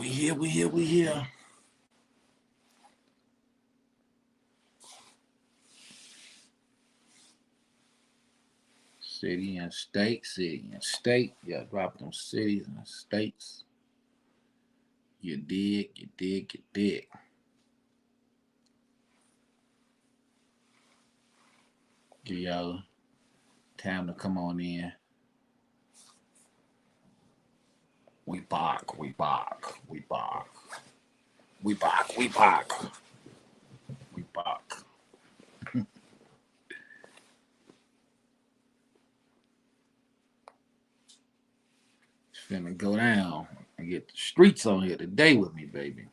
We here. City and state. Yeah, drop them cities and states. You dig. Give y'all time to come on in. We back. It's finna go down and get the streets on here today with me, baby.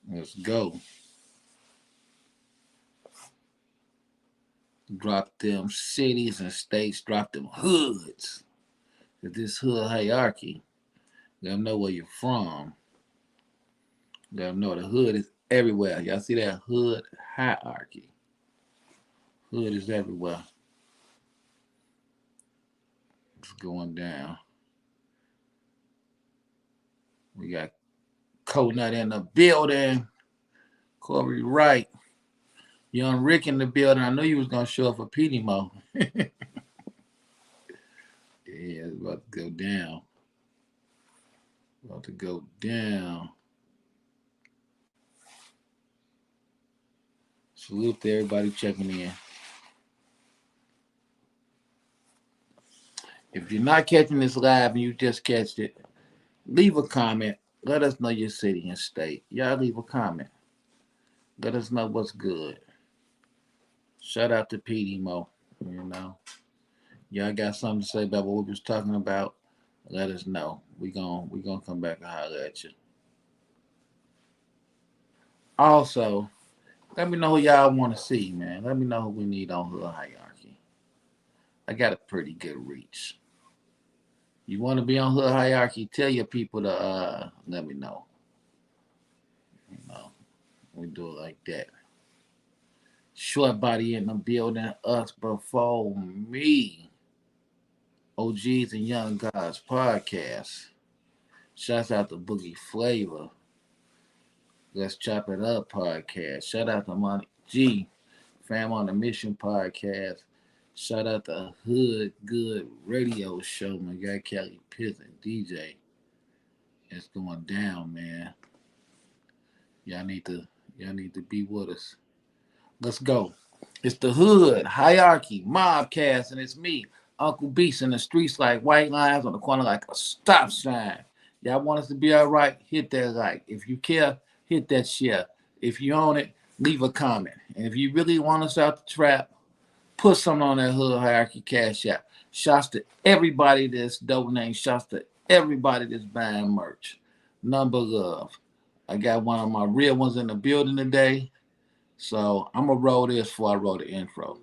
Let's go. Drop them cities and states, drop them hoods. Cause this hood hierarchy, let them know where you're from. Let them know the hood is everywhere. Y'all see that hood hierarchy? Hood is everywhere. It's going down. We got Coconut in the building. Corey Wright. Young Rick in the building. I knew you was going to show up for Petey Moe. Yeah, it's about to go down. Salute to everybody checking in. If you're not catching this live and you just catched it, leave a comment. Let us know your city and state. Y'all leave a comment. Let us know what's good. Shout out to Petey Moe. You know, y'all got something to say about what we was talking about? Let us know. We gonna come back and holler at you. Also, let me know who y'all want to see, man. Let me know who we need on Hood Hierarchy. I got a pretty good reach. You want to be on Hood Hierarchy? Tell your people to let me know. You know, we do it like that. Short body in the building, us before me. OGs and Young Guys podcast. Shouts out to Boogie Flavor. Let's Chop It Up podcast. Shout out to Monty G. Fam on the Mission podcast. Shout out to Hood Good Radio Show. My guy Kelly Pitts and DJ. It's going down, man. Y'all need to be with us. Let's go. It's the Hood Hierarchy Mobcast, and it's me, Uncle Beast, in the streets like white lines, on the corner like a stop sign. Y'all want us to be all right? Hit that like. If you care, hit that share. If you own it, leave a comment. And if you really want us out the trap, put something on that Hood Hierarchy Cash App. Shouts to everybody that's donating. Shouts to everybody that's buying merch. Number love. I got one of my real ones in the building today. So I'm going to roll this before I roll the intro.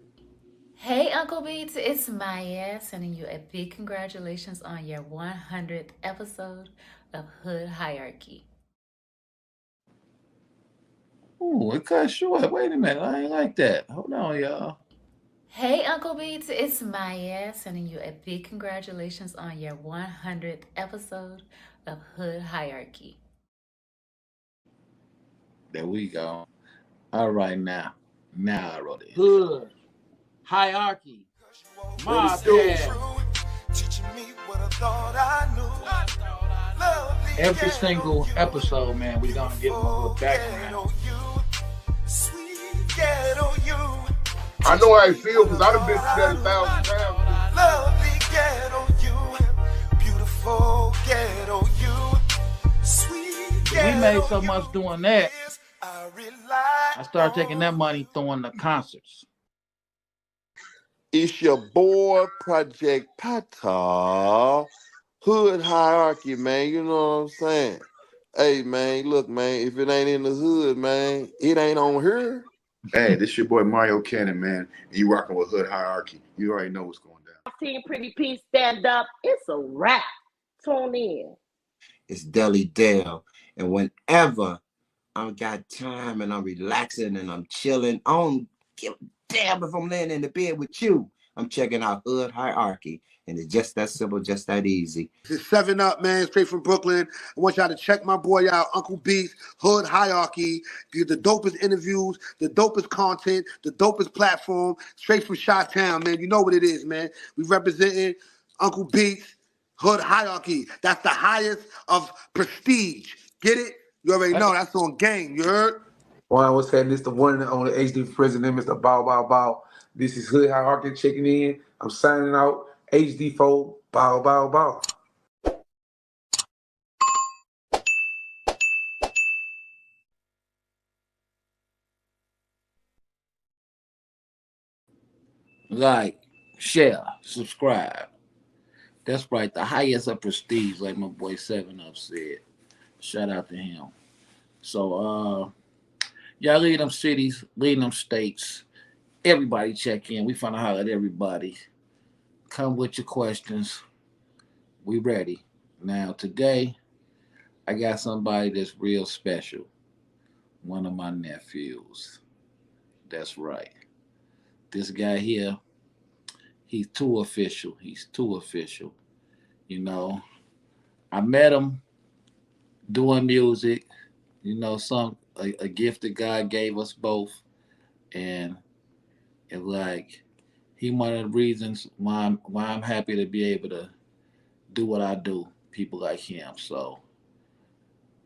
Hey, Uncle Beats, it's Maya sending you a big congratulations on your 100th episode of Hood Hierarchy. Ooh, it cut short. Wait a minute. I ain't like that. Hold on, y'all. Hey, Uncle Beats, it's Maya sending you a big congratulations on your 100th episode of Hood Hierarchy. There we go. All right, now I wrote it. Hood Hierarchy Mobcast. Every single episode, man, we're gonna give them a little background. I know how I feel because I've been through that 1,000 times. Lovely ghetto you, beautiful ghetto you, sweet ghetto. We made so much doing that. I started taking that money throwing the concerts. It's your boy Project Pata, Hood Hierarchy, man. You know what I'm saying? Hey, man, look, man, if it ain't in the hood, man, it ain't on here. Hey, this your boy Mario Cannon, man. And you rocking with Hood Hierarchy. You already know what's going down. Team Pretty P, stand up. It's a wrap. Tune in. It's Deli Dale. And whenever I got time and I'm relaxing and I'm chilling, I don't give a damn if I'm laying in the bed with you. I'm checking out Hood Hierarchy. And it's just that simple, just that easy. This is 7 Up, man, straight from Brooklyn. I want y'all to check my boy out, Uncle Beats, Hood Hierarchy. Get the dopest interviews, the dopest content, the dopest platform, straight from Chi-Town, man. You know what it is, man. We representing Uncle Beats, Hood Hierarchy. That's the highest of prestige. Get it? You already know. That's on game. You heard? One was saying this the one on the HD president, Mr. Bow Bow Bow. This is Hood Hierarchy checking in. I'm signing out. HD4, Bow Bow Bow. Like, share, subscribe. That's right, the highest of prestige, like my boy 7 Up said. Shout out to him. So y'all lead them cities, lead them states. Everybody check in. We finna holler at everybody. Come with your questions. We ready. Now today, I got somebody that's real special. One of my nephews. That's right. This guy here, he's too official. He's too official. You know, I met him doing music. You know, a gift that God gave us both, and it's like he one of the reasons why I'm happy to be able to do what I do. People like him, so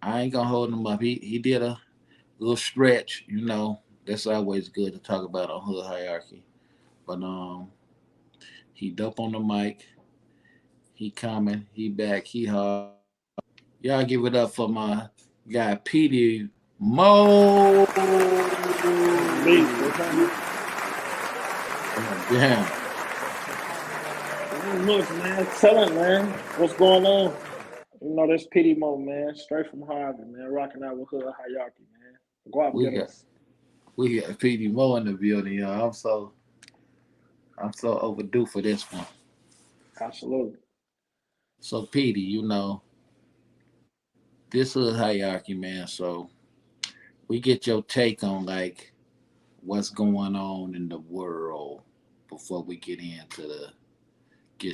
I ain't gonna hold him up. He did a little stretch. You know, that's always good to talk about on Hood Hierarchy. But he dope on the mic. He coming. He back. He hard. Y'all give it up for my guy Petey Moe. Damn. Not much, man. Telling, man. What's going on? You know, this Petey Moe, man. Straight from Harvey, man. Rocking out with Hood Hierarchy, man. Go out and get us. We got Petey Moe in the building, y'all. I'm so overdue for this one. Absolutely. So Petey, you know, this Hood Hierarchy, man. So we get your take on like what's going on in the world before we get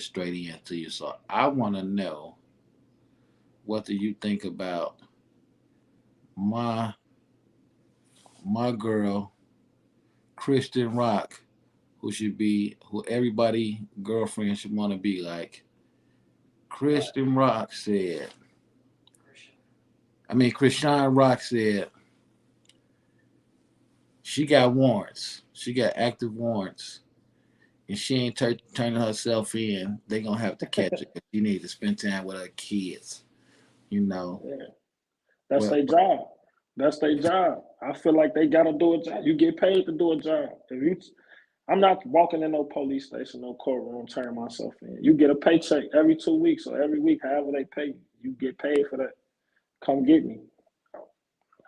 straight into you. So I want to know, what do you think about my girl ChriseanRock, who everybody girlfriend should want to be like? ChriseanRock said she got warrants. She got active warrants. And she ain't turning herself in. They gonna have to catch her. She need to spend time with her kids. You know. Yeah. That's their job. That's their job. I feel like they gotta do a job. You get paid to do a job. I'm not walking in no police station, no courtroom, turning myself in. You get a paycheck every 2 weeks or every week, however they pay you. You get paid for that. Come get me.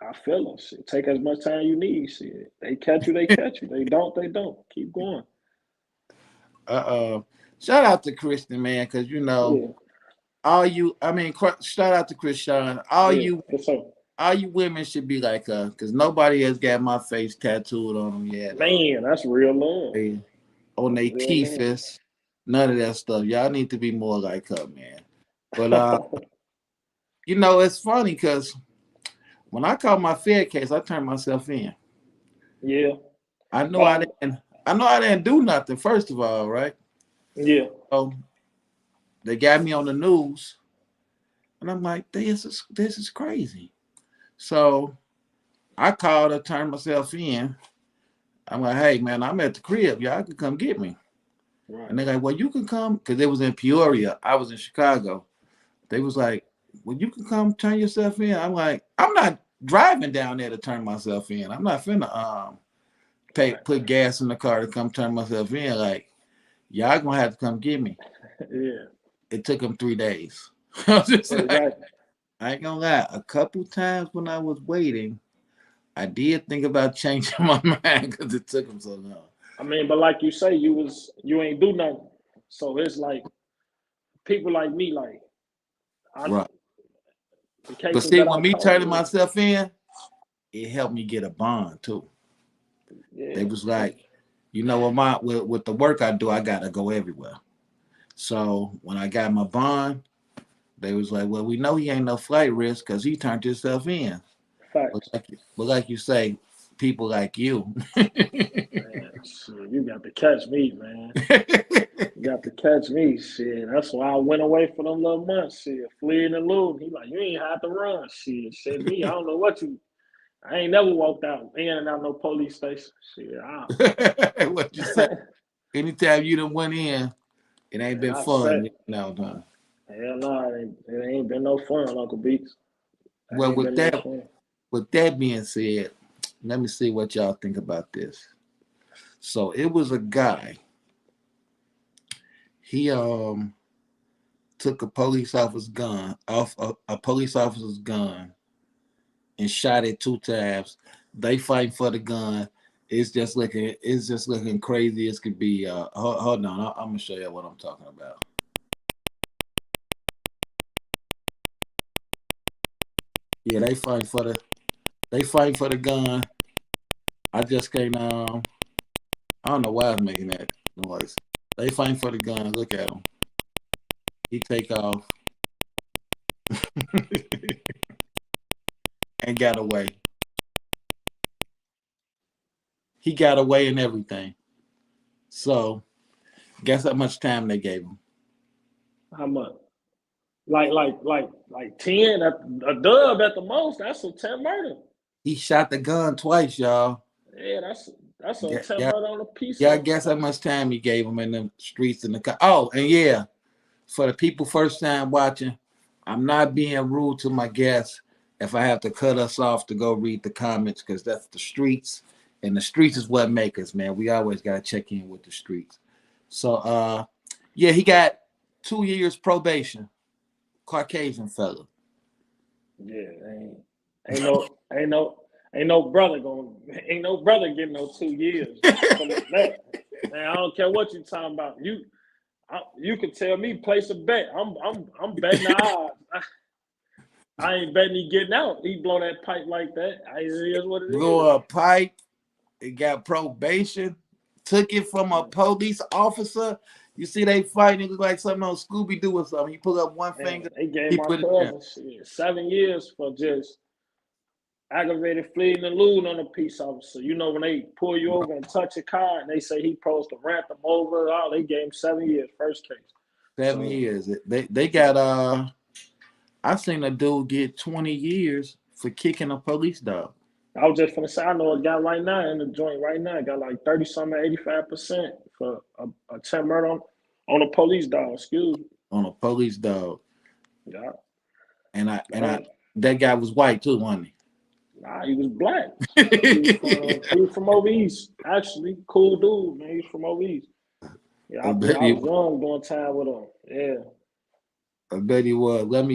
I feel them. Shit. Take as much time you need. Shit. They catch you, they catch you. They don't, they don't. Keep going. Shout out to Christian, man, because you know, shout out to Christian. All you women should be like her, because nobody has got my face tattooed on them yet. Man, that's real love. On their teeth, none of that stuff. Y'all need to be more like her, man. But you know, it's funny because when I caught my Fed case, I turned myself in. Yeah. I know I didn't do nothing, first of all, right? Yeah. So they got me on the news, and I'm like, this is crazy. So I called her, turned myself in. I'm like, hey man, I'm at the crib. Y'all can come get me. Right. And they're like, well, you can come, because it was in Peoria. I was in Chicago. They was like, well, you can come turn yourself in. I'm like, I'm not driving down there to turn myself in. I'm not finna put gas in the car to come turn myself in. Like, y'all gonna have to come get me. Yeah. It took them 3 days. I was just like, I ain't gonna lie. A couple times when I was waiting, I did think about changing my mind because it took them so long. I mean, but like you say, you ain't do nothing. So it's like people like me, like right. But see, when me turning myself in, it helped me get a bond too. Yeah. They was like, you know, with the work I do, I gotta go everywhere. So when I got my bond, they was like, "Well, we know he ain't no flight risk because he turned himself in." Facts. But like you say, people like you. Man, shit, you got to catch me, man. You got to catch me, shit. That's why I went away for them little months, shit. Fleeing and looting. He like, you ain't have to run, shit. Shit, me, I don't know what you. I ain't never walked out in and out no police station. Shit, What you say? Anytime you done went in, it ain't man, been I fun. said, No. hell no, it ain't been no fun, Uncle Beats. It Well, ain't been no fun. with that being said, let me see what y'all think about this. So it was a guy. He took a police officer's gun off a police officer's gun and shot it 2 times. They fighting for the gun. It's just looking crazy as could be. Hold on, I'm gonna show you what I'm talking about. Yeah, they fighting for the gun. I just can't I don't know why I was making that noise. They fighting for the gun. Look at him. He take off and got away. He got away and everything. So guess how much time they gave him? How much? Like 10, a dub at the most. That's a 10 murder. He shot the gun twice, y'all. Yeah, that's a Yeah, 10 yeah, murder on a piece yeah. of. Guess how much time he gave him in the streets in the car. Oh, and yeah, for the people first time watching, I'm not being rude to my guests if I have to cut us off to go read the comments because that's the streets, and the streets is what make us, man. We always gotta check in with the streets. So, yeah, he got 2 years probation. Caucasian fella. Yeah, ain't no brother getting no 2 years from that. Man, I don't care what you talking about. You can tell me place a bet. I'm betting the odds. I ain't betting he getting out. He blow that pipe like that. It is what it Blew is. a pipe. It got probation. Took it from a police officer. You see, they fighting. It look like something on Scooby Doo or something. He pull up one Man, finger. they gave He my put it down. cousin 7 years for just aggravated fleeing and lewd on a peace officer. You know, when they pull you over and touch a car and they say he supposed to rant them over, they gave him 7 years, first case. 7 years. They got I seen a dude get 20 years for kicking a police dog. I was just gonna say, I know a guy right now in the joint right now, got like 30 something, 85% for a 10 murder on a police dog, excuse me. On a police dog. Yeah. And that guy was white too, wasn't he? Nah, he was black. He was from over east, actually. Cool dude, man. He's from over east. Yeah, I was young doing time with him. Yeah. I bet he was. Let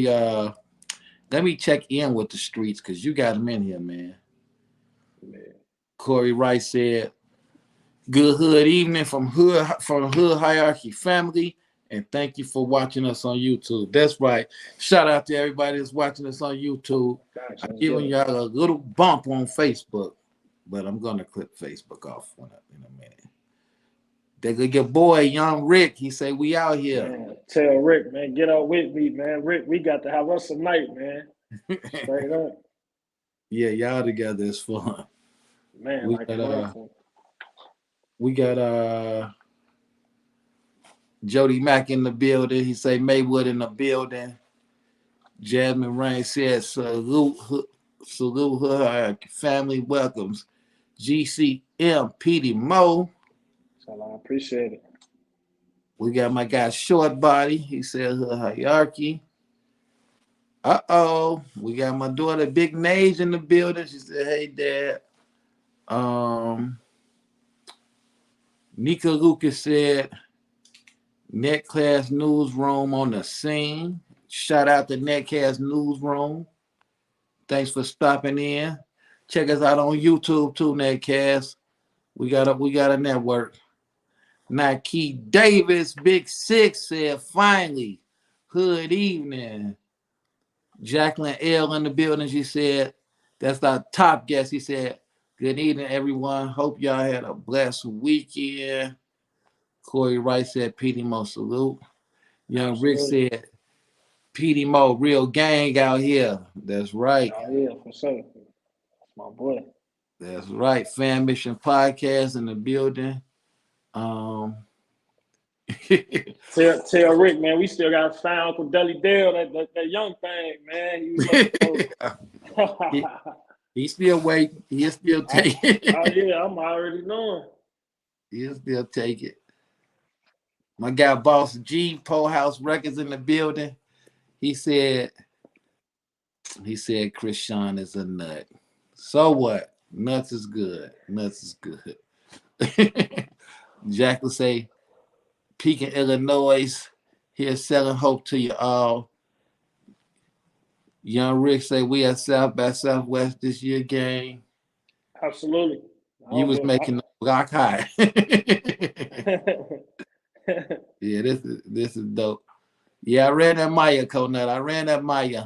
me check in with the streets because you got him in here, man. Corey Rice said, "Good hood evening from Hood Hierarchy family, and thank you for watching us on YouTube." That's right. Shout out to everybody that's watching us on YouTube. Gotcha. I'm giving y'all a little bump on Facebook, but I'm gonna clip Facebook off in a minute. They got your boy Young Rick. He say we out here. Man, tell Rick, man, get up with me, man. Rick, we got to have us a night, man. Straight up. Yeah, y'all together is fun. Man, we got Jody Mack in the building. He say Maywood in the building. Jasmine Rain said salute her family welcomes. GCM Petey Moe. So I appreciate it. We got my guy Short Body. He said her hierarchy. We got my daughter Big Nage in the building. She said, "Hey, Dad." Nika Lucas said, "Netcast Newsroom on the scene." Shout out to Netcast Newsroom. Thanks for stopping in. Check us out on YouTube too, Netcast. We got a network. Nike Davis, Big Six said, "Finally, hood evening." Jacqueline L in the building. She said, "That's our top guest." He said, Good evening, everyone. Hope y'all had a blessed weekend. Corey Wright said, Petey Moe salute. Young Rick said, Petey Moe, real gang out here. That's right. Oh, yeah, for sure. That's my boy. That's right. Fan Mission Podcast in the building. Tell Rick, man, we still got to find Uncle Deli Dale, that young thing, man. He was looking for. He's still waiting. He'll still take it. Oh, yeah, I'm already knowing. He'll still take it. My guy, Boss G, Pole House Records in the building. He said Chris Sean is a nut. So what? Nuts is good. Nuts is good. Jack will say, Pekin, Illinois, here's selling hope to you all. Young Rick say we at South by Southwest this year game. Absolutely. You was making the block high. Yeah, this is dope. Yeah, I ran that Maya, Conut. I ran that Maya.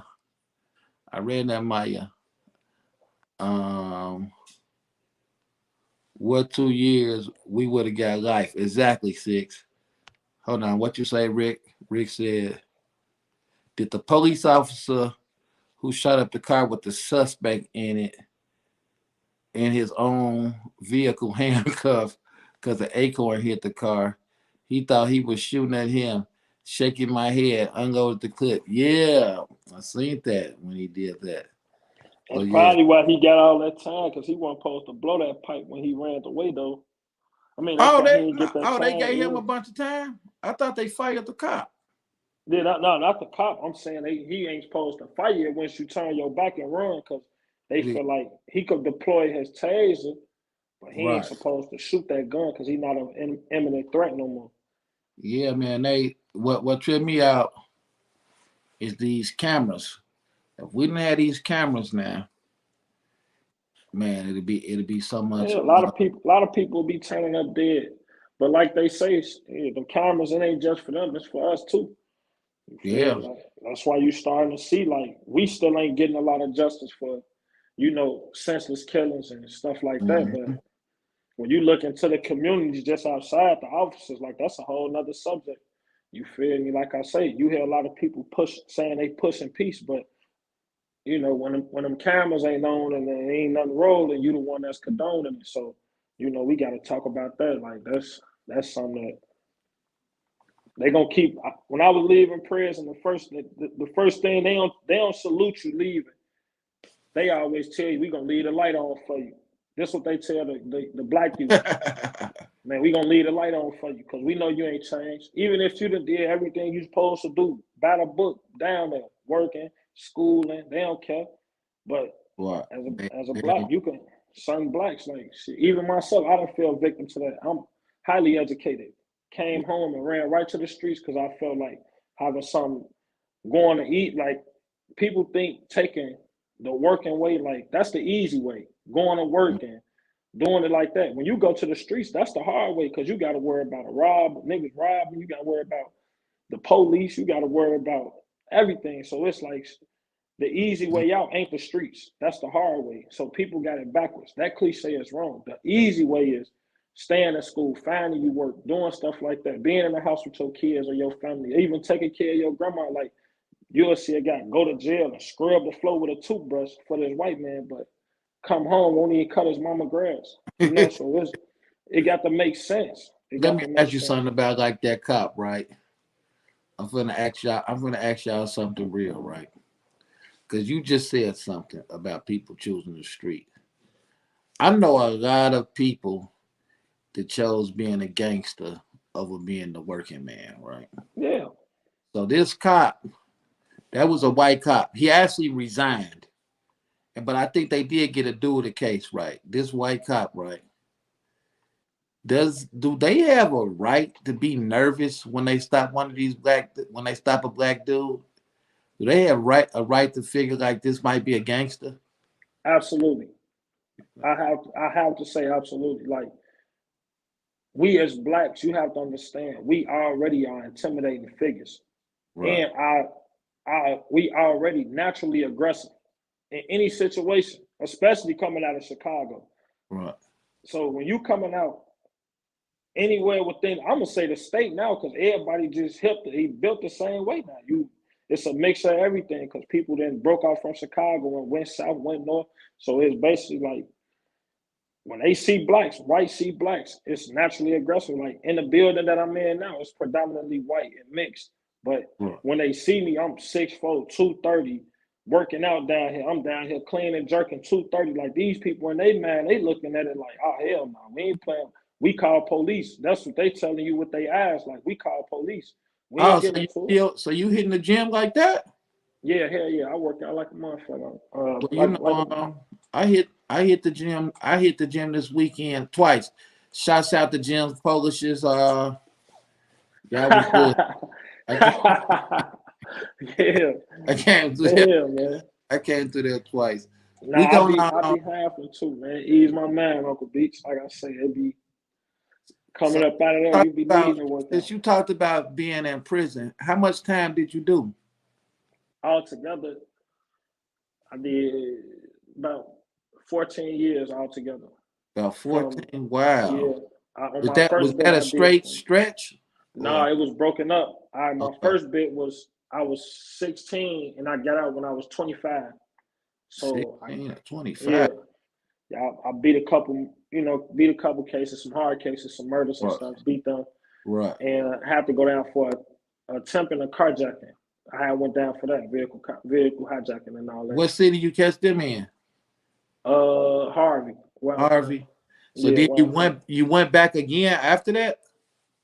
What 2 years we would have got life? Exactly 6. Hold on, what you say, Rick? Rick said, did the police officer who shot up the car with the suspect in it in his own vehicle handcuffed because the acorn hit the car? He thought he was shooting at him, shaking my head, unloaded the clip. Yeah, I seen that when he did that. That's probably why he got all that time, because he wasn't supposed to blow that pipe when he ran away, though. I mean, they gave him a bunch of time? I thought they fired the cop. Yeah, no, not the cop. I'm saying he ain't supposed to fire you once you turn your back and run, because they feel like he could deploy his taser, but he ain't supposed to shoot that gun because he's not an imminent threat no more. Yeah, man. What tripped me out is these cameras. If we didn't have these cameras now, man, it'd be so much. Yeah, a lot of people be turning up dead. But like they say, the cameras, it ain't just for them, it's for us too. Yeah. That's why you starting to see, like, we still ain't getting a lot of justice for, senseless killings and stuff like that. But when you look into the communities just outside the offices, like, that's a whole nother subject. You feel me? Like I say, you hear a lot of people saying they pushing peace, but when them cameras ain't on and there ain't nothing rolling, you the one that's condoning it. So, we got to talk about that. Like, that's something that they gonna keep. When I was leaving prison, the first thing, they don't salute you leaving. They always tell you, we gonna leave the light on for you. That's what they tell the black people. Man, we gonna leave the light on for you because we know you ain't changed. Even if you done did everything you supposed to do, by the book, down there, working, schooling, they don't care. But as a black, you can, certain blacks, like, shit, even myself, I don't feel victim to that. I'm highly educated. Came home and ran right to the streets because I felt like having something going to eat. Like, people think taking the working way, like, that's the easy way, going to work and doing it like that. When you go to the streets, that's the hard way, because you got to worry about niggas robbing, you got to worry about the police, you got to worry about everything. So it's like the easy way out ain't the streets. That's the hard way. So people got it backwards. That cliche is wrong. The easy way is staying at school, finding you work, doing stuff like that, being in the house with your kids or your family, even taking care of your grandma. Like, you'll see a guy go to jail and scrub the floor with a toothbrush for this white man, but come home, won't even cut his mama grass. So it got to make sense. Let me ask you something about, like, that cop, right? I'm gonna ask y'all something real, right? Because you just said something about people choosing the street. I know a lot of people that chose being a gangster over being the working man, right? Yeah. So this cop, that was a white cop. He actually resigned. But I think they did get a do of the case, right? This white cop, right? Do they have a right to be nervous when they stop when they stop a black dude? Do they have a right to figure like this might be a gangster? Absolutely. I have to say absolutely. Like, we as blacks, you have to understand, we already are intimidating figures. Right. And we already naturally aggressive in any situation, especially coming out of Chicago. Right. So when you coming out anywhere within, I'm gonna say the state now, because everybody just he built the same way now. It's a mix of everything, because people then broke out from Chicago and went south, went north. So it's basically like when they see blacks, whites see blacks, it's naturally aggressive. Like in the building that I'm in now, it's predominantly white and mixed. But Right. when they see me, I'm 6'4", 230, working out down here. I'm down here clean and jerking 230. Like these people, when they mad, they looking at it like, oh hell no, we ain't playing. We call police. That's what they telling you with they eyes. Like we call police. We ain't getting into it. So you hitting the gym like that? Yeah, hell yeah. I work out like a motherfucker. Well, you know, I hit the gym. I hit the gym this weekend twice. Shouts out to Jim Polish's. Y'all was good. Yeah. I came through Yeah, there. man. I came through there twice. Nah, We I gonna be halfing too, man. Ease my mind, Uncle Beach. Like I say, it be coming so up out of there. talk You be about needing to work since out. you talked about being in prison. How much time did you do? Altogether, I did about 14 years altogether. About From 14. Wow. yeah, on Was my was first bit that a I did straight from. stretch? No, Or it was broken up. My okay, first bit was I was 16 and I got out when I was 25. So 16 or 25. yeah, I beat a couple, beat a couple cases, some hard cases, some murders and Right. stuff, beat them, Right. and I had to go down for attempting a carjacking. I went down for that vehicle hijacking and all that. What city you catch them in? Harvey. Harvey. So Yeah, then you went back again after that?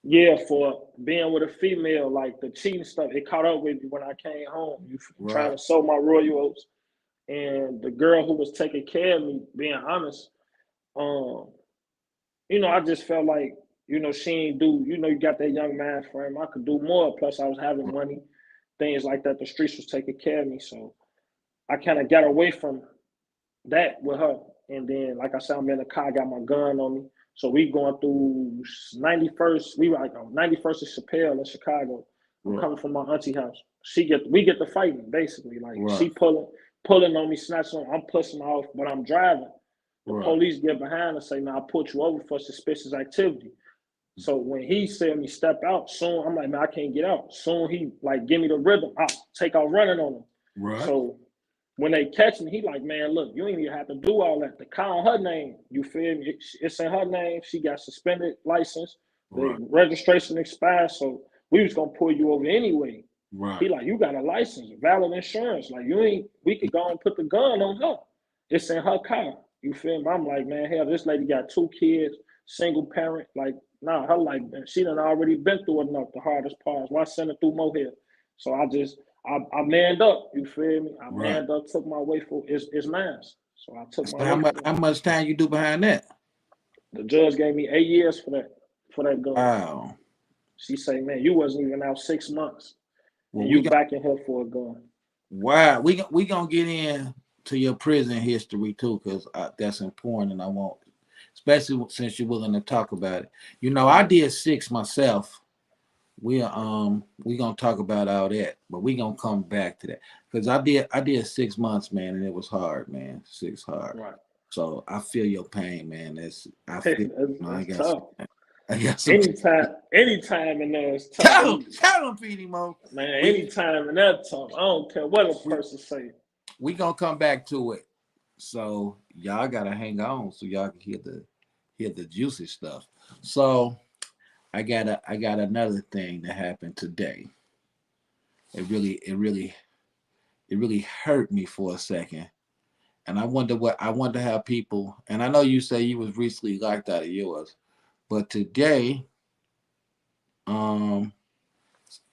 Yeah, for being with a female, like the cheating stuff, it caught up with me when I came home. Trying to sow my royal oats, and the girl who was taking care of me, being honest, I just felt like, she ain't do, you got that young man frame. I could do more. Plus, I was having money, things like that. The streets was taking care of me, so I kind of got away from that with her. And then, like I said, I'm in the car, I got my gun on me. So we going through 91st. We were like on 91st of Chappelle in Chicago. I'm coming from my auntie house. We get the fighting basically. Like she pulling on me, snatching on. I'm pushing off, but I'm driving. The police get behind and say, "Man, I put you over for suspicious activity." So when he said me step out, soon I'm like, "Man, I can't get out." Soon he like give me the rhythm. I take out running on him. Right. So when they catch me, he like, "Man, look, you ain't even have to do all that. The car on her name, you feel me? It's in her name. She got suspended license. The registration expired, so we was gonna pull you over anyway." Right. He like, "You got a license, valid insurance. Like we could go and put the gun on her. It's in her car. You feel me?" I'm like, "Man, hell, this lady got 2 kids, single parent. Like, nah, her life, she done already been through enough, the hardest parts. Why send her through more here?" So I manned up, you feel me? I manned up, took my way for it's mine. So I took my way for it. How much time you do behind that? The judge gave me 8 years for that gun. Wow. She say, "Man, you wasn't even out 6 months. Well, and you back in here for a gun." Wow. We gonna get in to your prison history too, because that's important, and I want, especially since you're willing to talk about it. I did 6 myself. We gonna talk about all that, but we gonna come back to that because I did 6 months, man, and it was hard, man. 6 hard. Right. So I feel your pain, man. That's tough. I got some. Anytime in there is tough. Tell him, Petey Moe. Man, anytime in that tough. I don't care what a person say. We gonna come back to it. So y'all gotta hang on so y'all can hear the juicy stuff. So I got another thing that happened today. It really hurt me for a second. And I wonder how people, and I know you say you was recently locked out of yours, but today,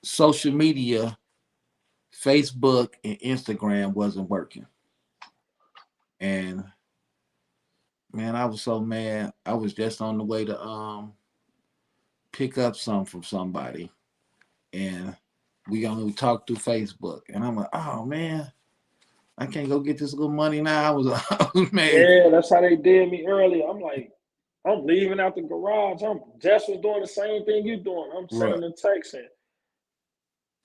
social media, Facebook and Instagram wasn't working. And man, I was so mad. I was just on the way to pick up something from somebody, and we gonna talk through Facebook, and I'm like, oh man, I can't go get this little money now. I was mad. Yeah, that's how they did me earlier. I'm like, I'm leaving out the garage. I'm just was doing the same thing you doing. I'm sending a text in.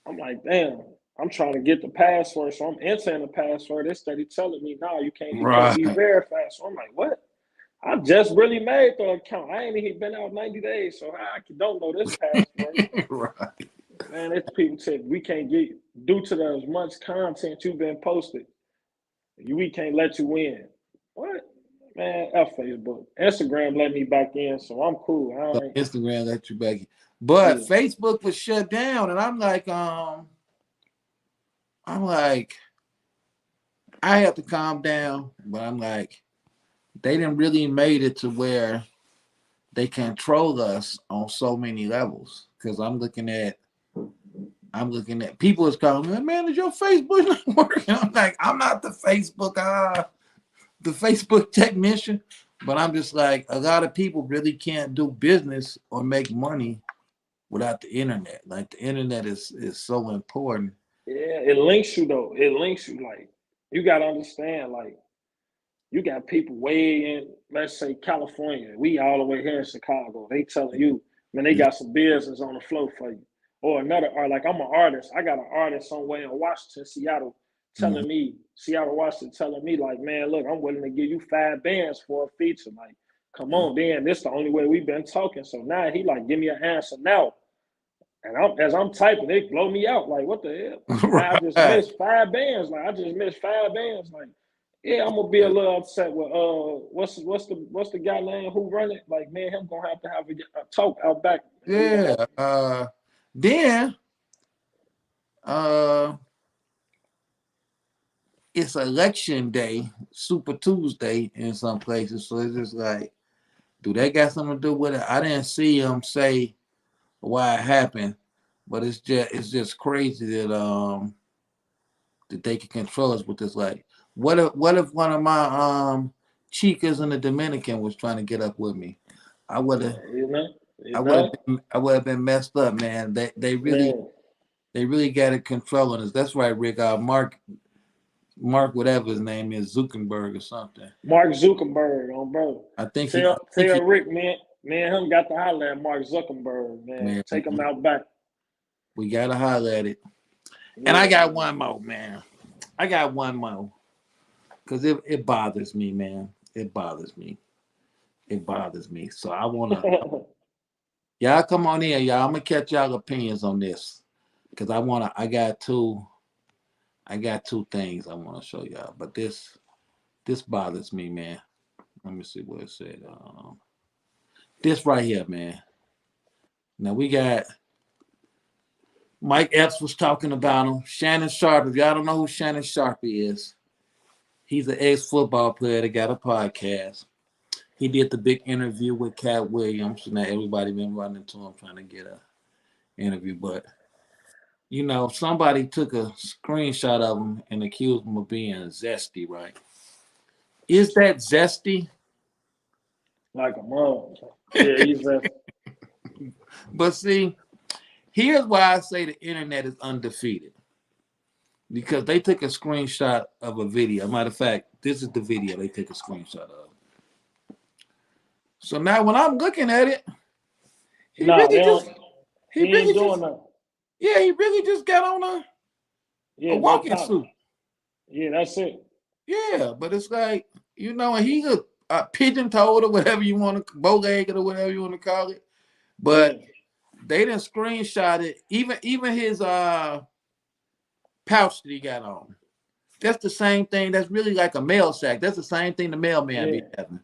I'm like, damn, I'm trying to get the password, so I'm entering the password. They steady telling me, "No, you can't be verified." So I'm like, what? I just really made the account. I ain't even been out 90 days, so I don't know this password. Right. Man, it's people said we can't get due to the much content you've been posted. We can't let you in. What? Man, F Facebook. Instagram let me back in, so I'm cool. So Instagram let you back in. But Yeah. Facebook was shut down, and I'm like, I have to calm down, but I'm like, they didn't really made it to where they control us on so many levels. Because I'm looking at people is calling me, man, is your Facebook not working? I'm like, I'm not the Facebook technician, but I'm just like, a lot of people really can't do business or make money without the internet. Like, the internet is so important. Yeah, it links you though. It links you. Like, you gotta understand, like, you got people way in, let's say California. We all the way here in Chicago. They telling you, man, they got some business on the floor for you. Or another art, like I'm an artist. I got an artist somewhere in Washington, Seattle, telling me, Seattle, Washington, telling me, like, man, look, I'm willing to give you 5 bands for a feature. Like, come on, Dan, this the only way we've been talking. So now he like, give me an answer now. And as I'm typing, they blow me out. Like, what the hell? Right. I just missed 5 bands. Like, I just missed 5 bands. Like, yeah, I'm gonna be a little upset with what's the guy name who run it? Like, man, him gonna have to have a talk out back. Yeah. Then it's election day, Super Tuesday in some places. So it's just like, do that got something to do with it? I didn't see him say why it happened, but it's just crazy that they can control us with this. Like, what if one of my chicas in the Dominican was trying to get up with me? I would have been messed up, man. They really got it controlling us. That's right, Rick. Mark, whatever his name is, Zuckerberg or something. Mark Zuckerberg, bro. I think tell Rick, man, him got to holler at Mark Zuckerberg, man. Take him out back. We gotta holler at it. Yeah. And I got one more, man. Because it bothers me, man. It bothers me. So I wanna y'all come on in, y'all. I'm gonna catch y'all opinions on this. Because I got two things I want to show y'all. But this bothers me, man. Let me see what it said. This right here, man. Now we got Mike Epps was talking about him. Shannon Sharpe. If y'all don't know who Shannon Sharpe is, he's an ex-football player that got a podcast. He did the big interview with Cat Williams. So now everybody been running to him trying to get an interview. But, you know, somebody took a screenshot of him and accused him of being zesty, right? Is that zesty? Like a mom. Yeah, he's zesty. But see, here's why I say the internet is undefeated. Because they took a screenshot of a video. Matter of fact, this is the video they took a screenshot of. So now when I'm looking at it, he really just got on a walking suit. Yeah, that's it. Yeah, but it's like, you know, and he's a pigeon-toed or whatever you want to, bow-legged or whatever you want to call it. But they didn't screenshot it. Even his pouch that he got on. That's the same thing. That's really like a mail sack. That's the same thing the mailman be having.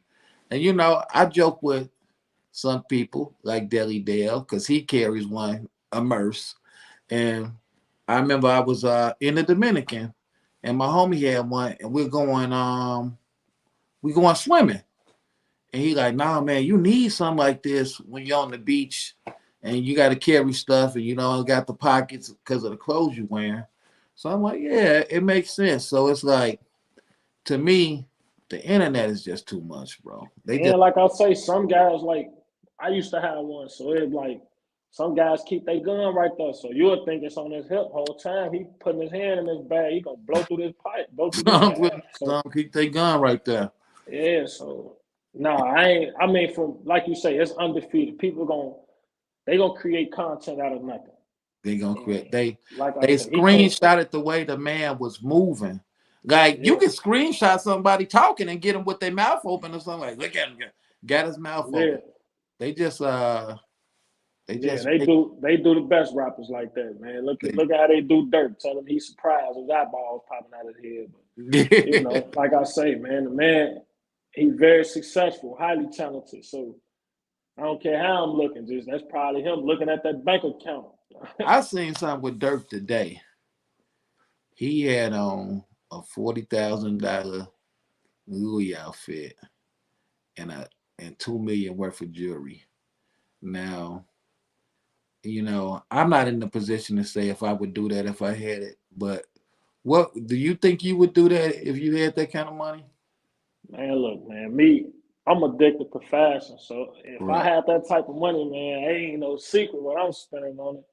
And, you know, I joke with some people like Deli Dale because he carries one, a Merce. And I remember I was in the Dominican and my homie had one and we're going swimming. And he like, nah, man, you need something like this when you're on the beach and you got to carry stuff and you don't got the pockets because of the clothes you're wearing. So I'm like, yeah, it makes sense. So it's like, to me, the internet is just too much, bro. Like I say, some guys, like, I used to have one. So it's like, some guys keep their gun right there. So you would think it's on his hip whole time. He putting his hand in his bag. He going to blow through this pipe. Some keep their gun right there. Yeah, so, I mean, from, like you say, it's undefeated. People they gonna create content out of nothing. They gonna create. They screenshotted the way the man was moving. Like you Yeah, can screenshot somebody talking and get them with their mouth open or something. Like, look at him, got his mouth yeah, open. They just yeah. They do the best rappers like that, man. Look at how they do Dirt. Tell him he's surprised his eyeballs popping out of his head. But you know, like I say, man, the man, he's very successful, highly talented. So I don't care how I'm looking. Just that's probably him looking at that bank account. I seen something with Dirk today. He had on a $40,000 Louis outfit and $2 million worth of jewelry. Now, I'm not in the position to say if I would do that if I had it, but what do you think you would do that if you had that kind of money? Man, look, man, I'm addicted to fashion. So if I Right. had that type of money, man, ain't no secret what I'm spending on it.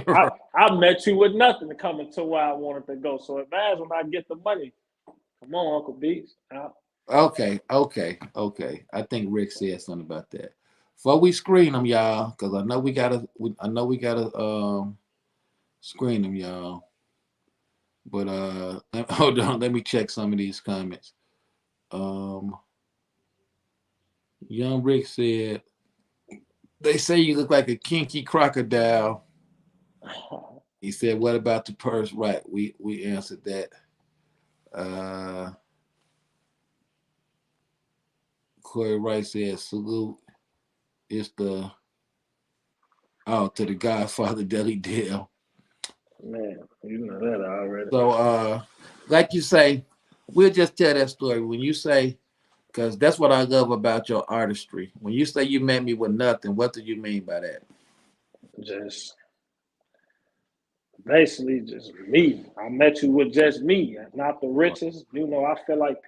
Right. I met you with nothing to come into where I wanted to go. So imagine when I get the money. Come on, Uncle Beats. Okay. I think Rick said something about that. Before we screen them, y'all, because I know we gotta screen them, y'all. But hold on, let me check some of these comments. Young Rick said, they say you look like a kinky crocodile. He said, what about the purse? Right. We answered that. Corey Wright said, salute. It's to the Godfather Deli Dale. Man, you know that already. So like you say, we'll just tell that story. When you say, because that's what I love about your artistry. When you say you met me with nothing, what do you mean by that? Just basically just me. I met you with just me, not the riches. You know, I feel like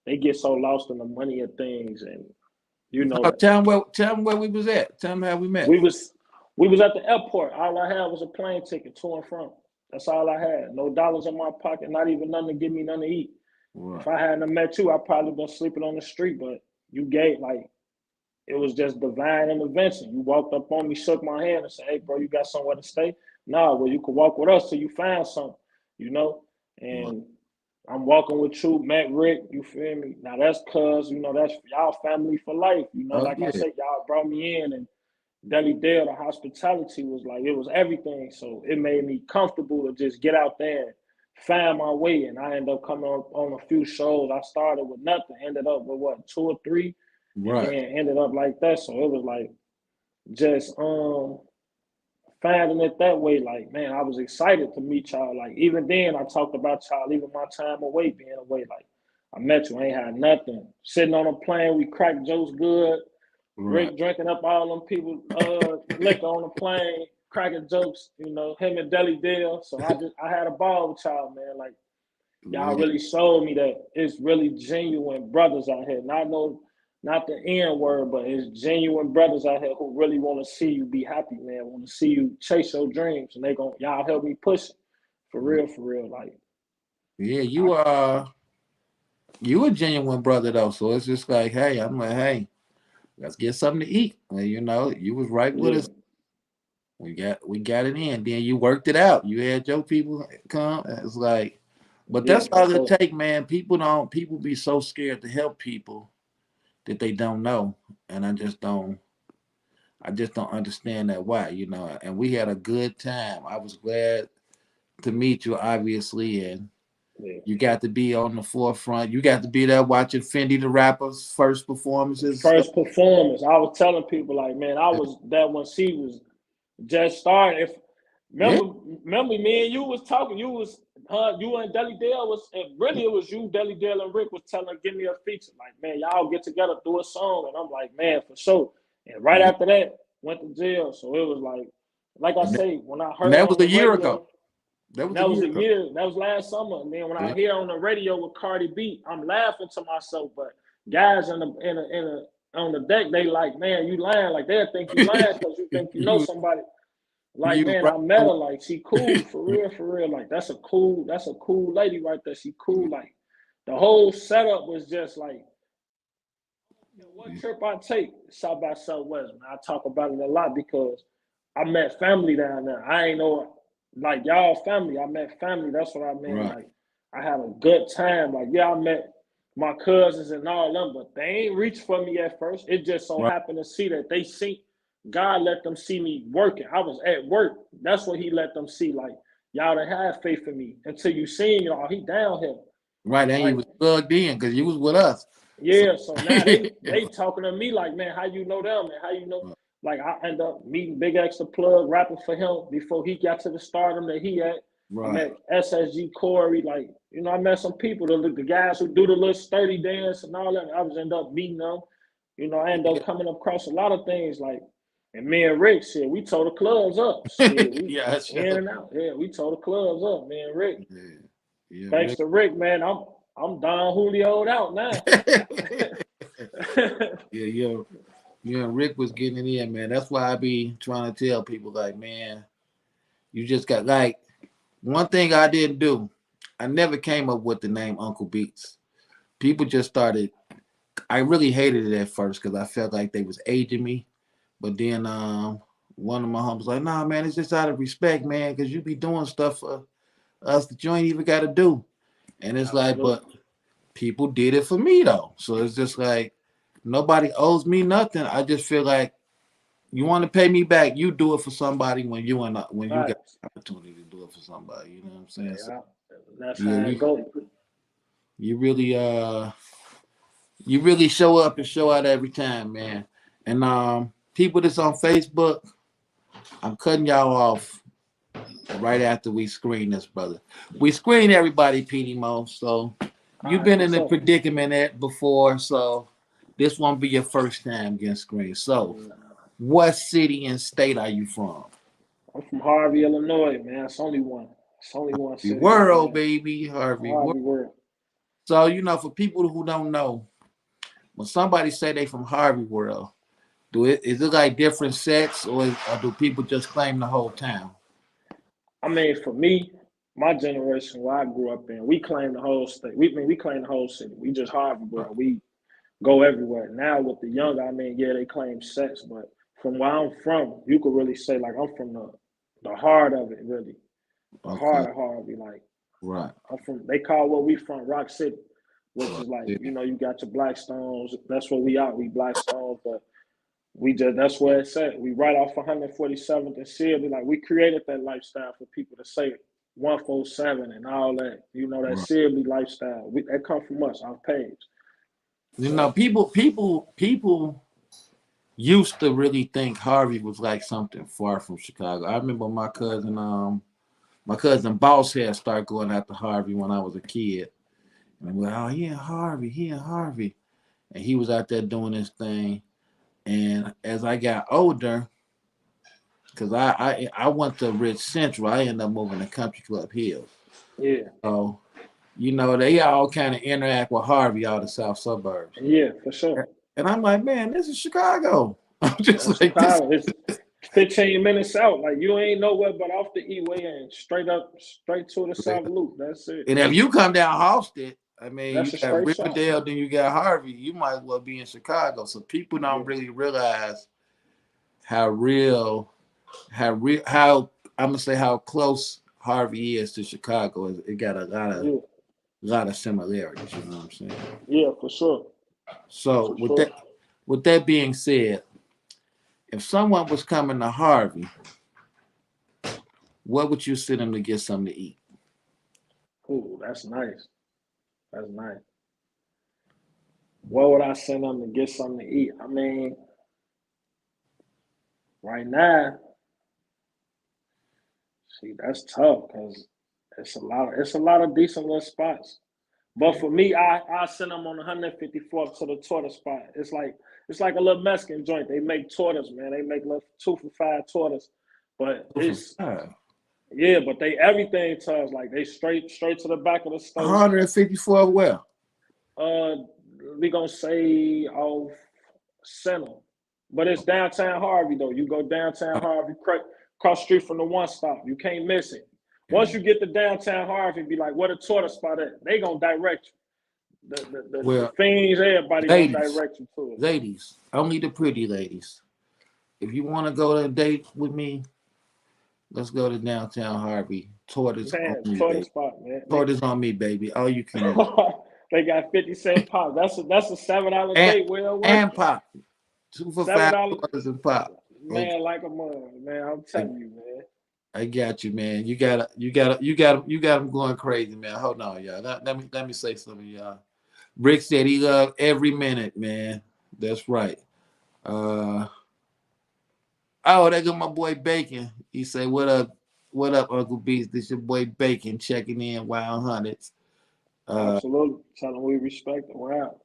they get so lost in the money of things, and Tell them where we was at. Tell them how we met. we was at the airport. All I had was a plane ticket to and from. That's all I had. No dollars in my pocket, not even nothing to give me nothing to eat. Right. If I hadn't met you, I'd probably been sleeping on the street. But you gave it was just divine intervention. You walked up on me, shook my hand, and said, "Hey, bro, you got somewhere to stay?" Nah, well, you can walk with us till you find something, And I'm walking with you, Matt, Rick. You feel me? Now that's cuz that's y'all family for life. Like I said, y'all brought me in, and Deli Dale, the hospitality was it was everything. So it made me comfortable to just get out there and find my way. And I ended up coming on a few shows. I started with nothing, ended up with what, 2 or 3, and then ended up like that. So it was just finding it that way. Man, I was excited to meet y'all. Even then, I talked about y'all, even my time away being away. I met you, I ain't had nothing. Sitting on a plane, we cracked jokes good. Right. Rick drinking up all them people liquor on the plane, cracking jokes, him and Deli Dale. So I had a ball with y'all, man. Y'all really showed me that it's really genuine brothers out here. Not the N word, but it's genuine brothers out here who really want to see you be happy, man. Want to see you chase your dreams, and y'all help me push it for real. Yeah, you a genuine brother though. So it's just like, hey, I'm like, hey, let's get something to eat. And, you was right with us. We got it in. Then you worked it out. You had your people come. It's like, but that's all it take, man. People be so scared to help people that they don't know. And I just don't understand that why, and we had a good time. I was glad to meet you, obviously, and you got to be on the forefront. You got to be there watching Fendi the rapper's first performances. First performance. I was telling people man, I was there when she was just starting. Remember me and you was talking. You and Deli Dale it was you, Deli Dale, and Rick was telling, give me a feature. Man, y'all get together, do a song. And I'm like, man, for sure. And right after that, went to jail. So it was like I say, when I heard that was a year ago. That was a year. That was last summer. And then when I hear on the radio with Cardi B, I'm laughing to myself. But guys on the deck, they man, you lying. They'll think you lying because you think you know somebody. Man, I met her. She cool for real. That's a cool lady right there. She cool. The whole setup was just what trip I take South by Southwest. Man, I talk about it a lot because I met family down there. I ain't know y'all family. I met family. That's what I mean. Right. I had a good time. Like, yeah, I met my cousins and all them, but they ain't reached for me at first. It just so happened to see that they see God let them see me working. I was at work. That's what he let them see. Like, y'all done have faith in me until you seen y'all. He down here. Right, and Like, you was plugged in because you was with us. yeah, so now they talking to me like, man, how you know them and how you know? Like, I end up meeting Big X the Plug, rapping for him before he got to the stardom that he had. I met SSG Corey, like, you know, I met some people, the guys who do the little sturdy dance and all that. I was end up meeting them. You know, I end up coming across a lot of things, like, and me and Rick, shit, we tore the clubs up. Shit, we in and out. Yeah, we tore the clubs up, me and Rick. Yeah, Thanks to Rick, man, I'm Don Julio'd out now. yeah, and Rick was getting it in, man. That's why I be trying to tell people, like, man, you just got, like, one thing I didn't do, I never came up with the name Uncle Beats. People just started, I really hated it at first because I felt like they was aging me. But then one of my homies was like, nah, man, it's just out of respect, man, because you be doing stuff for us that you ain't even got to do. And it's like, but people did it for me, though. So it's just like, nobody owes me nothing. I just feel like you want to pay me back, you do it for somebody when you got the opportunity to do it for somebody. You know what I'm saying? Yeah, So, that's how it goes. You really show up and show out every time, man. And people that's on Facebook, I'm cutting y'all off right after we screen this, brother. We screen everybody, Petey Moe. So you've been in a predicament before, so this won't be your first time getting screened. So, what city and state are you from? I'm from Harvey, Illinois, man. It's only one. It's only one city. World, baby. Harvey World. So, you know, for people who don't know, when somebody say they from Harvey World, is it like different sets, or do people just claim the whole town? I mean, for me, my generation, where I grew up in, we claim the whole state. We claim the whole city. We just Harvey World. We go everywhere. Now with the young, I mean, yeah, they claim sets, but from where I'm from, you could really say, like, I'm from the heart of it, really. The heart of Harvey, like. Right. I'm from, they call where we from Rock City, which is like, you know, you got your Blackstones. That's where we are. We Blackstones, but that's where it's at. We right off 147th and Sibley. Like, we created that lifestyle for people to say 147 and all that. You know, that Sibley lifestyle. That come from us, our page. You know, people used to really think Harvey was like something far from Chicago. I remember my cousin Boss had started going out to Harvey when I was a kid. And I'm like, oh, he in Harvey. And he was out there doing his thing. And as I got older, because I went to Rich Central, I ended up moving to Country Club Hills. Yeah. So, you know, they all kind of interact with Harvey, all the south suburbs. Yeah, for sure. And I'm like, man, this is Chicago. I'm just like, Chicago. It's 15 minutes out. Like, you ain't nowhere but off the E-way and straight to the South Loop. That's it. And if you come down Halsted, I mean, That's you got Riverdale, then you got Harvey. You might as well be in Chicago. So people don't really realize how I'm gonna say how close Harvey is to Chicago. It got a lot of similarities. You know what I'm saying? Yeah, for sure. So with that being said, if someone was coming to Harvey, what would you send them to get something to eat? Ooh, that's nice. That's nice. What would I send them to get something to eat? I mean, right now, see, that's tough because it's a lot of decent little spots. But for me, I send them on 154th to the tortoise spot. It's like a little Mexican joint. They make tortoise, man. They make little 2 for $5 tortoise. But it's but they everything to us. Like, they straight to the back of the store. 154 where? We gonna say off Center. But it's downtown Harvey though. You go downtown Harvey, cross street from the one stop. You can't miss it. Once you get to downtown Harvey, be like, what a tortoise spot at? They gonna direct you. The fiends, everybody gonna direct you to it. Ladies, only the pretty ladies. If you want to go on a date with me, Let's go to downtown Harvey. Tortoise on Man, me, toilet baby. spot, man. Tortoise on me, baby. All you can eat. They got 50-cent pop. That's a $7 And date well worth and it. pop. 2 for Seven $5 dollars, and pop. Okay. man, like a mother, man. I'm I, telling you, man. I got you, man. You got them going crazy, man. Hold on, y'all. Let me say something, y'all. Rick said he loved every minute, man. That's right. Uh oh, there go my boy Bacon. He say, what up, Uncle Beast? This your boy Bacon checking in, Wild Hundreds. Absolutely. Tell them we respect it. Wow.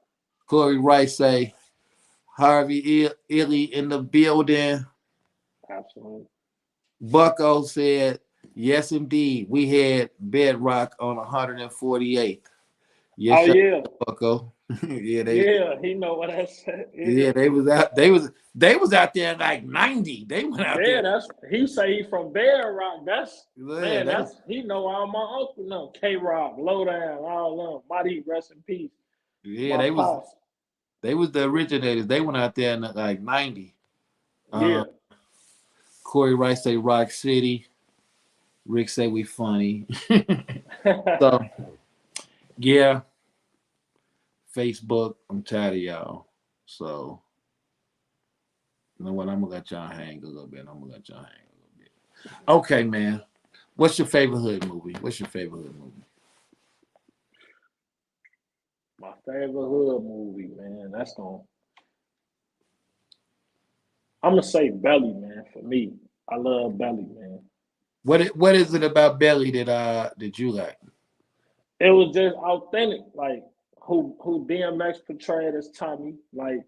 Corey Rice say, Harvey Illy in the building. Absolutely. Bucko said, yes, indeed. We had Bedrock on 148th. Yes, Oh sir, yeah. Bucko. Yeah, he know what I said. Yeah. They was out. They was out there like 90. They went out Yeah, there. that's he say he from Bear Rock. That's Yeah, man, that's he know all my uncle know. K Rock, Lowdown, all of them. Mighty rest in peace. yeah, My pops. they was the originators. They went out there in like 90. Yeah. Corey Rice say Rock City. Rick say we funny. So yeah, Facebook. I'm tired of y'all. So you know what? I'm gonna let y'all hang a little bit. Okay, man. What's your favorite hood movie? My favorite hood movie, man. I'm gonna say Belly, man. For me, I love Belly, man. What is it about Belly that you like? It was just authentic, like who DMX portrayed as Tommy, like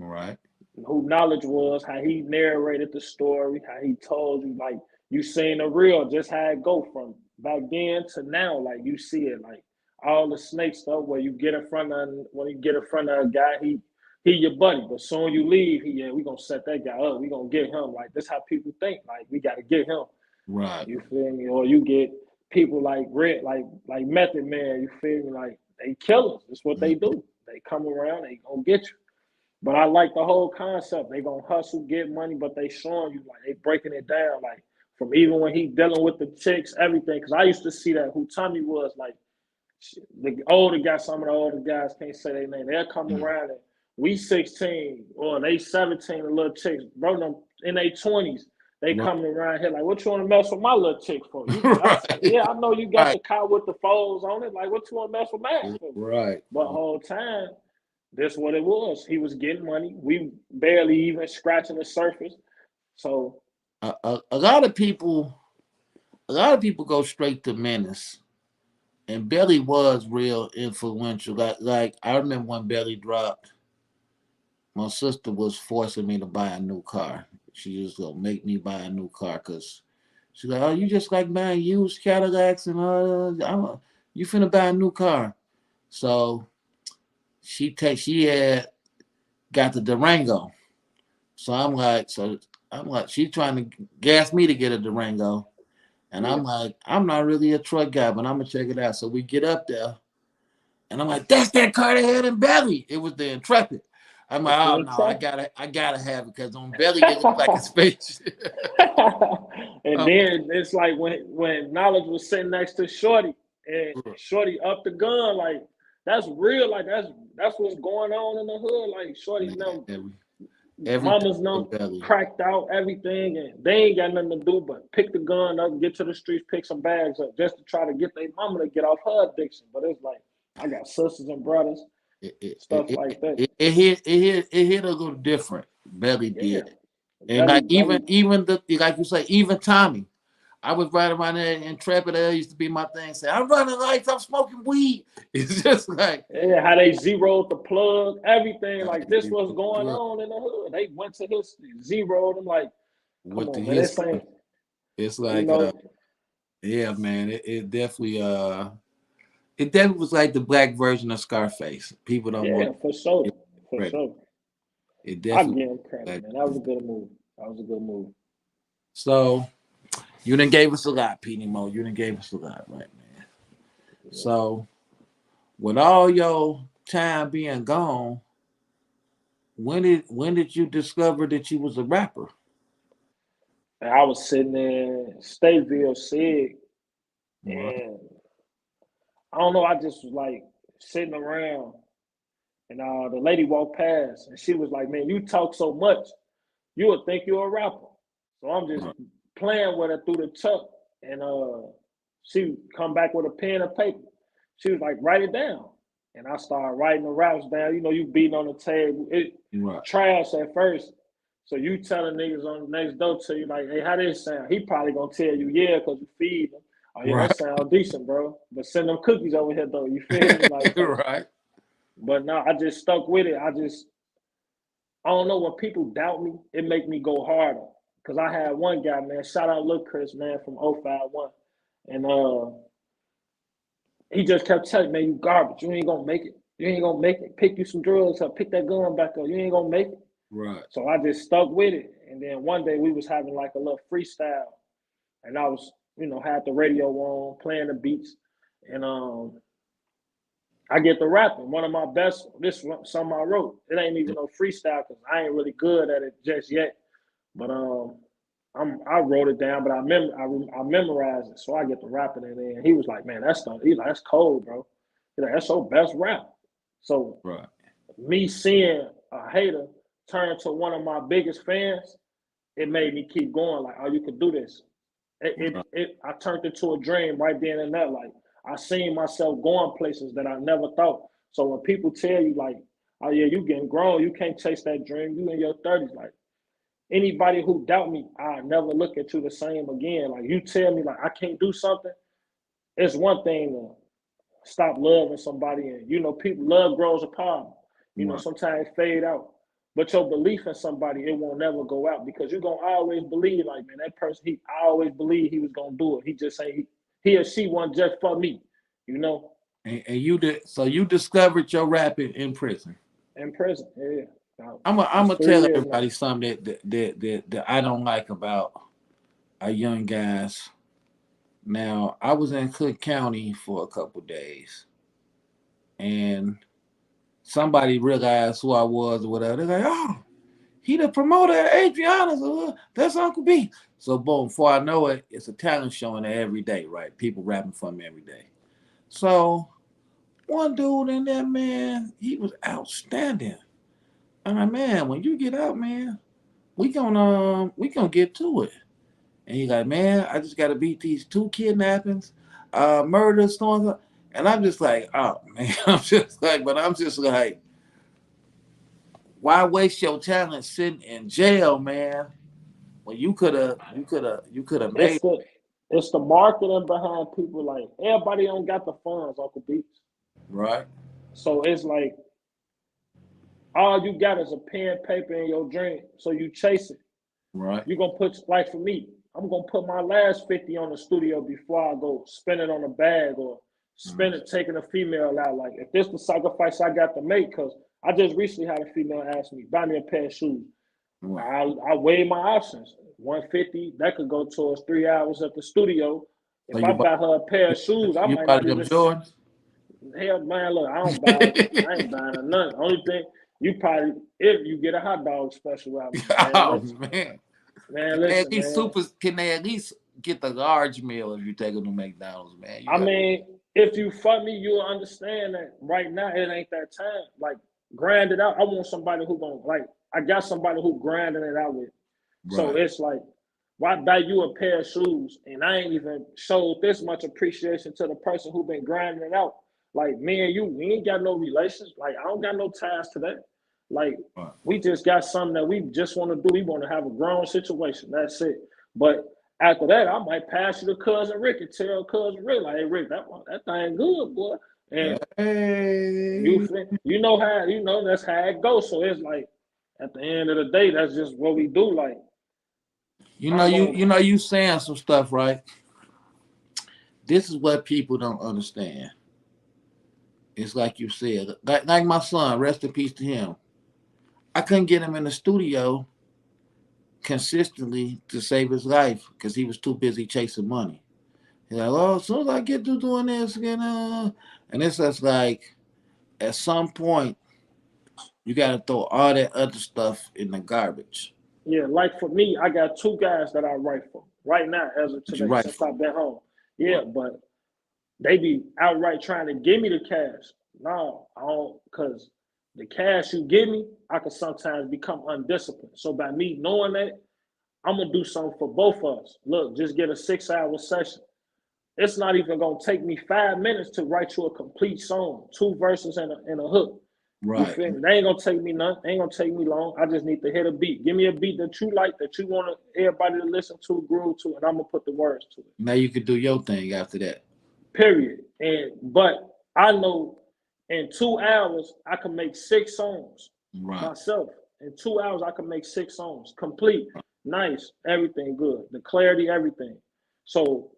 All right. who Knowledge was, how he narrated the story, how he told you, like you seen the real, just how it go from back then to now, like you see it, like all the snake stuff where you get in front of when you get in front of a guy, he your buddy, but soon you leave, we gonna set that guy up, we gonna get him, like this how people think, like we gotta get him. Right. You feel me? Or you get people like Red, like Method Man. You feel me? Like they killers. That's what they do. They come around. They gonna get you. But I like the whole concept. They gonna hustle, get money, but they showing you like they breaking it down. Like from even when he dealing with the chicks, everything. Because I used to see that who Tommy was like. The older guys, some of the older guys can't say their name. They'll come around and we 16 or they 17, the little chicks, bro, them in their 20s. They Right. coming around here like, what you want to mess with my little chick for? Right. Yeah, I know you got Right. the car with the foes on it. Like, what you want to mess with mine for? Right. But the whole time, this what it was. He was getting money. We barely even scratching the surface. So A lot of people go straight to Menace. And Belly was real influential. Like I remember when Belly dropped, my sister was forcing me to buy a new car. She just gonna make me buy a new car because she's like, "Oh, you just like buying used Cadillacs and you finna buy a new car." So she had got the Durango. So I'm like, she's trying to gas me to get a Durango. And yeah, I'm like, I'm not really a truck guy, but I'm gonna check it out. So we get up there. And I'm like, that's that car they had in Belly. It was the Intrepid. I'm like, that's oh the no, I truck. gotta have it because on Belly it looked like a spaceship. And then it's like when Knowledge was sitting next to Shorty and Shorty up the gun, like that's real, like that's what's going on in the hood. Like Shorty them Everything mamas was them Belly. cracked out everything and they ain't got nothing to do but pick the gun up, get to the streets, pick some bags up just to try to get their mama to get off her addiction. But it's like I got sisters and brothers, It, it, stuff it, like that. it hit a little different. Belly Yeah. did. And Belly, like belly. even the like you say, even Tommy. I was riding around there in Intrepid. That used to be my thing. Say, I'm running lights. I'm smoking weed. It's just like Yeah, how they zeroed the plug, everything. Like this was going on in the hood. They went to history, zeroed them. Like, come with the on, man, this history. ain't, It's you like know. yeah, man. It definitely was like the black version of Scarface. People don't want Yeah, for sure, for credit. sure. It I definitely give him credit, like, man. That was a good move. That was a good move. so you done gave us a lot, Petey Moe. You done gave us a lot, right, man? Yeah. So with all your time being gone, when did you discover that you was a rapper? And I was sitting in Stateville, Sig, and I don't know. I just was like sitting around, and the lady walked past, and she was like, "Man, you talk so much, you would think you're a rapper." So I'm just playing with her through the tuck, and she come back with a pen and paper. She was like, "Write it down," and I started writing the raps down. You know, you beating on the table, trash at first. So you telling niggas on the next door to you like, "Hey, how this sound?" He probably gonna tell you, "Yeah," because you feed him. Oh yeah, that sound decent, bro. But send them cookies over here though. You feel me? Like, Right. But no, I just stuck with it. I don't know, when people doubt me, it make me go harder. Cause I had one guy, man, shout out Lil Chris, man, from 051. And he just kept telling me, "Man, you garbage. You ain't gonna make it. You ain't gonna make it. Pick you some drugs up, pick that gun back up. You ain't gonna make it." Right. So I just stuck with it. And then one day we was having like a little freestyle. And I was, had the radio on, playing the beats. And I get to rapping. One of my best, this something I wrote. It ain't even no freestyle because I ain't really good at it just yet. But I wrote it down, but I memorized it, so I get to rapping it. And he was like, "Man, that's cold, bro. He's like, that's your best rap." So me seeing a hater turn to one of my biggest fans, it made me keep going. Like, "Oh, you could do this." I turned it to a dream right then and there. Like, I seen myself going places that I never thought. So when people tell you like, "Oh yeah, you getting grown, you can't chase that dream, you in your 30s," like, anybody who doubt me, I never look at you the same again. Like, you tell me like I can't do something, it's one thing to stop loving somebody, and people, love grows apart. Sometimes it fade out. But your belief in somebody, it won't never go out because you're gonna always believe, like, man, that person, I always believe he was gonna do it. He just say he or she wasn't just for me, And you did, so you discovered your rapping in prison. In prison, yeah. I'm gonna tell everybody something that I don't like about our young guys. Now, I was in Cook County for a couple days, and somebody realized who I was or whatever. They're like, "Oh, he the promoter at Adriana's. That's Uncle B." So boom, before I know it, it's a talent show in there every day, right? People rapping for me every day. So one dude in there, man, he was outstanding. I'm like, "Man, when you get out, man, we gonna get to it." And he's like, "Man, I just gotta beat these 2 kidnappings, murders, storms." And I'm just like, "Oh man," I'm just like, why waste your talent sitting in jail, man? When you could have made it's the marketing behind people. Like, everybody don't got the funds, Uncle Beats. right. So it's like all you got is a pen, paper, and your dream. So you chase it. Right. You're gonna put, like, for me, I'm gonna put my last 50 on the studio before I go spend it on a bag or spend it taking a female out. Like, if this the sacrifice I got to make, because I just recently had a female ask me, "Buy me a pair of shoes." I weighed my options. 150, that could go towards 3 hours at the studio. If So I buy her a pair of shoes, I might not even. Jordans? Hell, man, look, I ain't buying her nothing. Only thing, you probably, if you get a hot dog special out of me, man. Oh listen. man. Man, listen, Can they at least get the large meal if you take them to McDonald's, man? I mean, if you fuck me, you'll understand that right now it ain't that time. Like, grind it out. I want somebody who gonna, like, I got somebody who grinding it out with. So it's like, why buy you a pair of shoes and I ain't even showed this much appreciation to the person who been grinding it out? Like, me and you, we ain't got no relations. Like, I don't got no ties to that. Like, we just got something that we just want to do. We want to have a grown situation. That's it. But after that, I might pass you to cousin Rick and tell cousin Rick, like, "Hey Rick, that thing good, boy." And you know how, that's how it goes. So it's like, at the end of the day, that's just what we do. Like, you saying some stuff, right? This is what people don't understand. It's like you said, like my son, rest in peace to him. I couldn't get him in the studio consistently to save his life because he was too busy chasing money. He's like, "Oh, as soon as I get to doing this, and it's just like, at some point, you got to throw all that other stuff in the garbage." Yeah, like for me, I got 2 guys that I write for right now as of What you today write since for? I've been home. Yeah, but they be outright trying to give me the cash. No, I don't, because the cash you give me, I could sometimes become undisciplined. So by me knowing that, I'm gonna do something for both of us. Look, just get a 6-hour session. It's not even gonna take me 5 minutes to write you a complete song, 2 verses and a hook. You Right. feel me? They ain't gonna take me nothing. Ain't gonna take me long. I just need to hit a beat. Give me a beat that you like, that you want everybody to listen to, groove to, and I'm gonna put the words to it. Now you could do your thing after that. Period. But I know in 2 hours I can make 6 songs myself. In 2 hours I can make 6 songs, complete, nice, everything good, the clarity, everything. So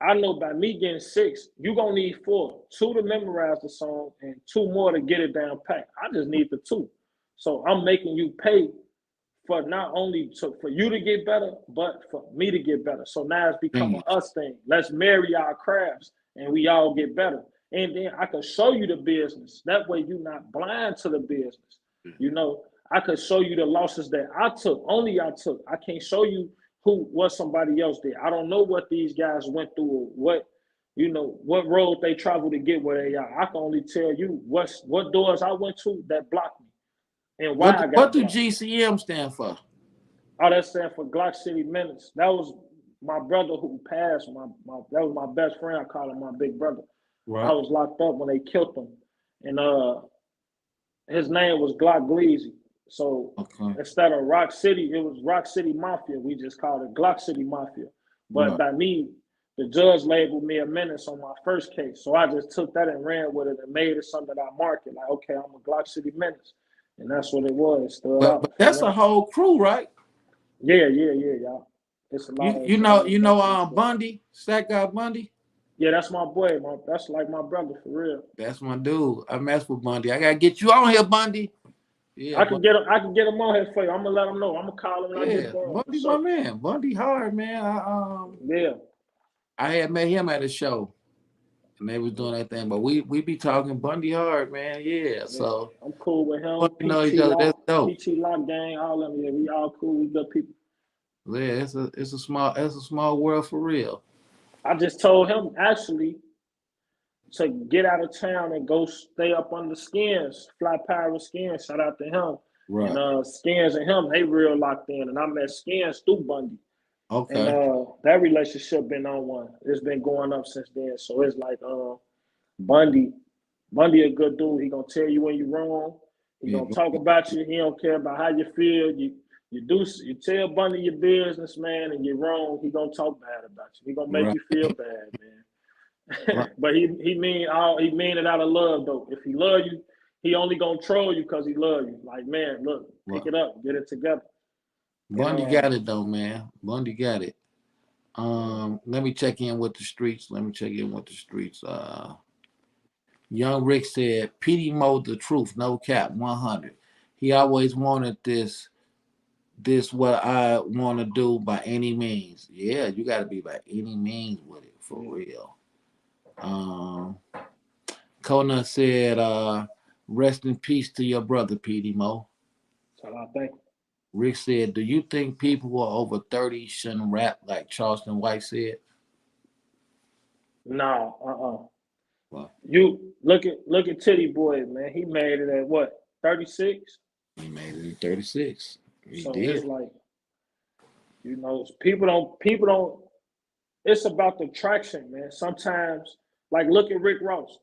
I know by me getting 6, you're gonna need 4. 2 to memorize the song and 2 more to get it down pat. I just need the 2. So I'm making you pay for not only for you to get better, but for me to get better. So now it's become an us thing. Let's marry our crafts and we all get better. And then I can show you the business. That way you're not blind to the business. You know, I could show you the losses that I took, only I took. I can't show you what somebody else did. I don't know what these guys went through or what road they traveled to get where they are. I can only tell you what doors I went to that blocked me and why I got What do blocked. GCM stand for? Oh, that stands for Glock City Menace. That was my brother who passed. That was my best friend. I call him my big brother. Right. I was locked up when they killed him, and his name was Glock Gleazy. So instead of Rock City, it was Rock City Mafia. We just called it Glock City Mafia. But by me, the judge labeled me a menace on my first case. So I just took that and ran with it and made it something that I market. Like, okay, I'm a Glock City Menace. And that's what it was. But that's a whole crew, right? Yeah, y'all. It's a lot of Bundy, Stack Guy Bundy. Yeah, that's my boy. That's like my brother for real. That's my dude. I mess with Bundy. I gotta get you on here, Bundy. Yeah, I can get him on here for you. I'm gonna let him know. I'm gonna call him when I get there. Bundy, my man. Bundy hard, man. I had met him at a show, and they was doing that thing. But we be talking Bundy hard, man. Yeah. So I'm cool with him. You know each other. That's dope. PT Lock Gang, all of them. Yeah, we all cool. We good people. Yeah, it's a small world for real. I just told him actually to get out of town and go stay up under Skins, Fly Pirate Skins. Shout out to him. Right. And Skins and him, they real locked in. And I met Skins through Bundy. Okay. And that relationship been on one. It's been going up since then. So it's like Bundy a good dude. He gonna tell you when you're wrong. He gonna talk about you. He don't care about how you feel. You tell Bundy your business, man, and you're wrong. He gonna talk bad about you. He gonna make you feel bad, man. But he mean it out of love though. If he love you, he only gonna troll you because he love you. Like, man, look, pick it up, get it together. Bundy got it though, man. Bundy got it. Let me check in with the streets. Young Rick said, Petey Moe the truth, no cap, 100. He always wanted this what I want to do by any means. Yeah, you got to be by any means with it, for real. Kona said, rest in peace to your brother, Petey Moe. Thank you. Rick said, do you think people who are over 30 shouldn't rap like Charleston White said? No, You look at Titty Boy, man. He made it at what, 36? He made it at 36. He so did. It's like, people don't. It's about the traction, man. Sometimes, like, look at Rick Ross.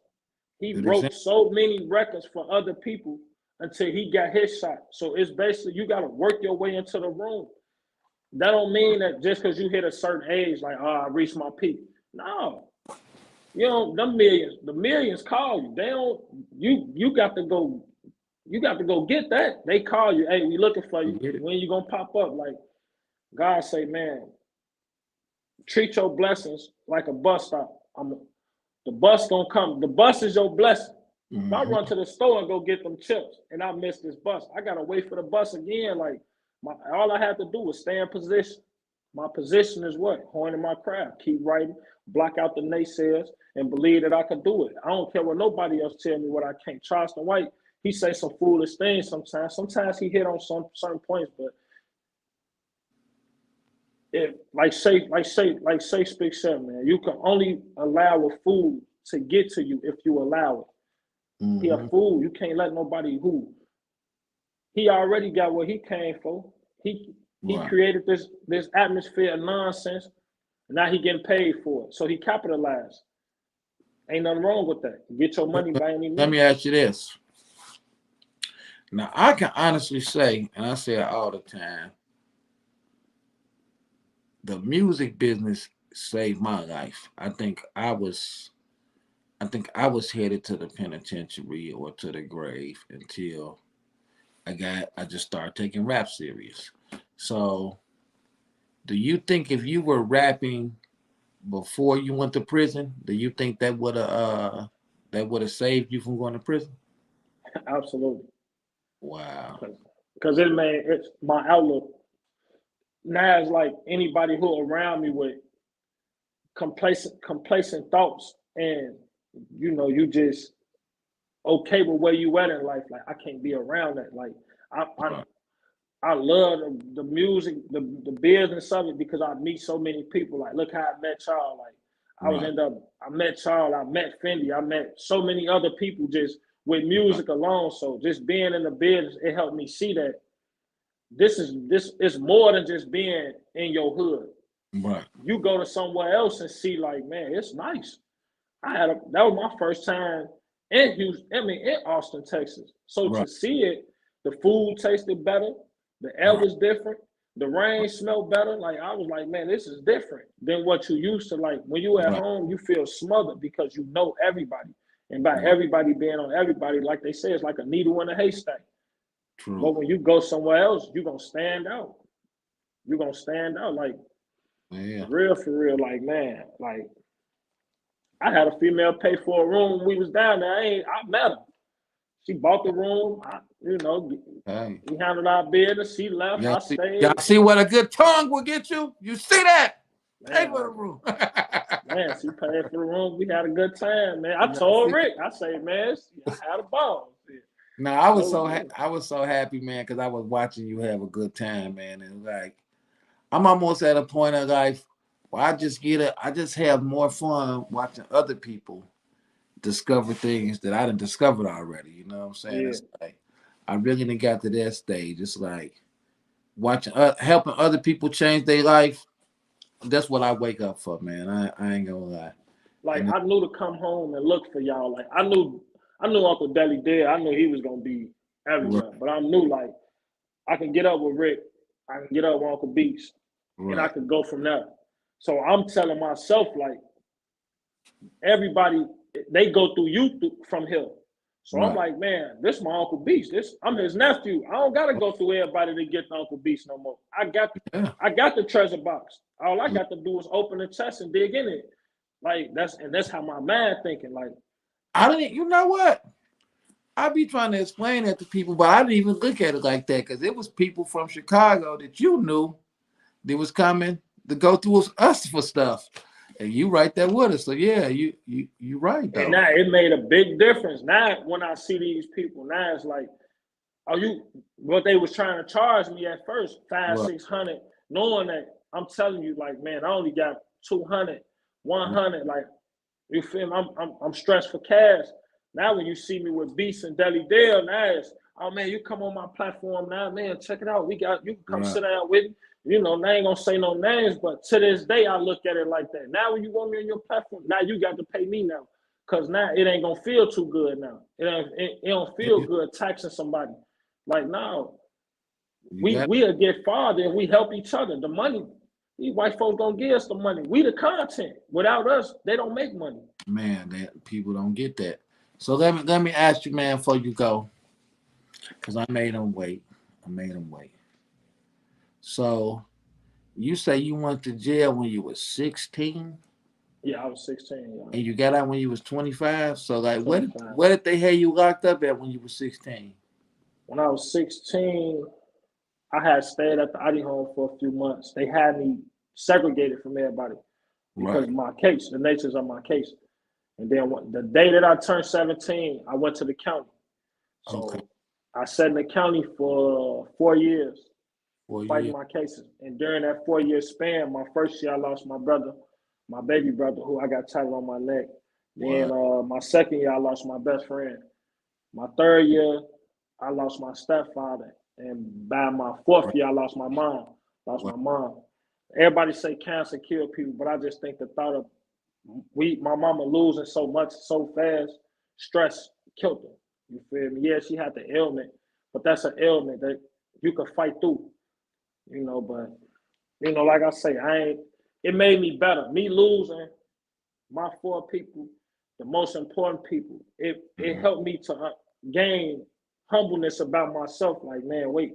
He broke so many records for other people until he got his shot. So it's basically you got to work your way into the room. That don't mean that just because you hit a certain age, like, I reached my peak. No. The millions call you. They don't. You got to go. You got to go get that. They call you. Hey, we looking for you. When you gonna pop up? Like God say, man, treat your blessings like a bus stop. The bus gonna come. The bus is your blessing. If I run to the store and go get them chips and I miss this bus, I gotta wait for the bus again. Like all I have to do is stay in position. My position is what? Honing my craft. Keep writing, block out the naysayers, and believe that I can do it. I don't care what nobody else tell me what I can't. Charleston White, he say some foolish things sometimes. Sometimes he hit on some certain points, but if like say Spick said, man, you can only allow a fool to get to you if you allow it. Mm-hmm. He a fool. You can't let nobody who he already got what he came for. He created this atmosphere of nonsense. Now he getting paid for it. So he capitalized. Ain't nothing wrong with that. Get your money by any means. Let me ask you this. Now I can honestly say, and I say it all the time, the music business saved my life. I think I was headed to the penitentiary or to the grave until I just started taking rap serious. So do you think if you were rapping before you went to prison, do you think that would have saved you from going to prison? Absolutely. Wow. Because it's my outlook. Now it's like anybody who around me with complacent thoughts, and you just okay with where you at in life. Like I can't be around that. Like I love the music, the business of it, because I meet so many people. Like look how I met y'all. Like I met y'all, I met Fendi, I met so many other people just with music alone. So just being in the business, it helped me see that this is more than just being in your hood. Right. You go to somewhere else and see, like, man, it's nice. That was my first time in Houston. I mean, in Austin, Texas. So to see it, the food tasted better, the air was different, the rain smelled better. Like I was like, man, this is different than what you used to. Like when you at home, you feel smothered because you know everybody, and by everybody being on everybody, like they say, it's like a needle in a haystack. True. But when you go somewhere else, you're gonna stand out. You're gonna stand out, like for real. Like man, like I had a female pay for a room when we was down there. I met her. She bought the room. We handled our business. She left. I stayed. Y'all see what a good tongue will get you? You see that? Pay for the room. Man, she paid for the room. We had a good time, man. I told Rick, I say, man, I had a ball. No, I was so happy, man, because I was watching you have a good time, man. And like, I'm almost at a point of life where I just have more fun watching other people discover things that I done discovered already. You know what I'm saying? Yeah. It's like I really done got to that stage. It's like watching, helping other people change their life. That's what I wake up for, man. I ain't gonna lie. Like I knew to come home and look for y'all. Like I knew Uncle Deli did. I knew he was gonna be everywhere. But I knew like I can get up with Rick, I can get up with Uncle Beats, and I can go from there. So I'm telling myself, like, everybody, they go through you from here. So I'm like, man, this is my Uncle Beast. I'm his nephew. I don't gotta go through everybody to get to Uncle Beast no more. I got the treasure box. All I got to do is open the chest and dig in it. Like that's how my mind thinking. Like you know what? I be trying to explain that to people, but I didn't even look at it like that because it was people from Chicago that you knew that was coming to go through us for stuff. And you right there with us. So yeah, you right though. And now it made a big difference. Now when I see these people, now it's like, what they was trying to charge me at first, $500-600, knowing that I'm telling you, like, man, I only got 200, 100, like, you feel me? I'm stressed for cash. Now when you see me with Beast and Deli Dale, now it's, oh man, you come on my platform now, man, check it out. You can come sit down with me. You know, I ain't gonna say no names, but to this day, I look at it like that. Now when you want me on your platform, now you got to pay me now. Cause now it ain't gonna feel too good now. It don't feel good taxing somebody. Like now, we'll get farther and we help each other. The money, these white folks gonna give us the money. We the content. Without us, they don't make money. Man, that people don't get that. So let me ask you, man, before you go, because I made them wait. So you say you went to jail when you were 16? Yeah, I was 16. Yeah. And you got out when you was 25? So like, where did they have you locked up at when you were 16? When I was 16, I had stayed at the ID home for a few months. They had me segregated from everybody because of my case, the natures of my case. And then the day that I turned 17, I went to the county. So I sat in the county for 4 years. fighting my cases. And during that 4-year span, my first year I lost my brother, my baby brother, who I got tatted on my neck. Then my second year I lost my best friend. My third year I lost my stepfather, and by my fourth year I lost my mom. My mom. Everybody say cancer kill people, but I just think the thought of my mama losing so much so fast, stress killed her. You feel me? Yeah, she had the ailment, but that's an ailment that you can fight through. You know, but you know, like I say, it made me better. Me losing my 4 people, the most important people, it helped me to gain humbleness about myself. Like, man, wait,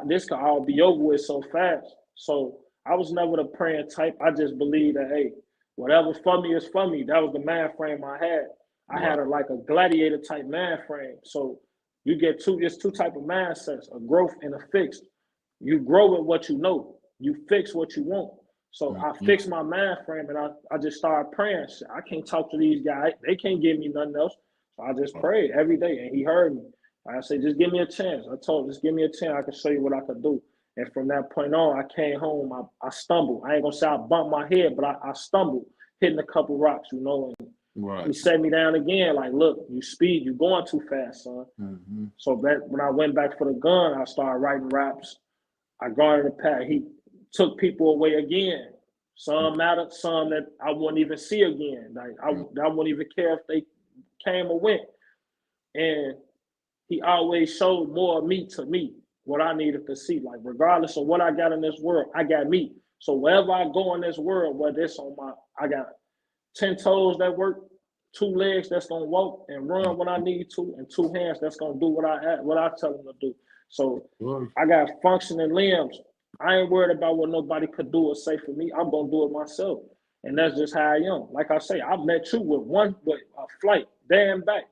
this could all be over with so fast. So I was never the praying type. I just believe that, hey, whatever for me is for me. That was the mind frame I had. I had like a gladiator type mind frame. So you get it's two type of mindsets, a growth and a fixed. You grow with what you know. You fix what you want. So I fixed my mind frame, and I just started praying. I can't talk to these guys. They can't give me nothing else. So I just prayed every day, and he heard me. I said, just give me a chance. I told him, just give me a chance. I can show you what I could do. And from that point on, I came home. I stumbled. I ain't going to say I bumped my head, but I stumbled, hitting a couple rocks, you know. And he set me down again, like, look, you're going too fast, son. So when I went back for the gun, I started writing raps. I guarded the pack. He took people away again. Some mattered, some that I wouldn't even see again. Like I wouldn't even care if they came or went. And he always showed more of me to me, what I needed to see. Like, regardless of what I got in this world, I got me. So wherever I go in this world, whether it's I got 10 toes that work, 2 legs that's gonna walk and run when I need to, and 2 hands that's gonna do what I tell them to do. So I got functioning limbs. I ain't worried about what nobody could do or say for me. I'm gonna do it myself. And that's just how I am. Like I say, I met you with a flight there and back.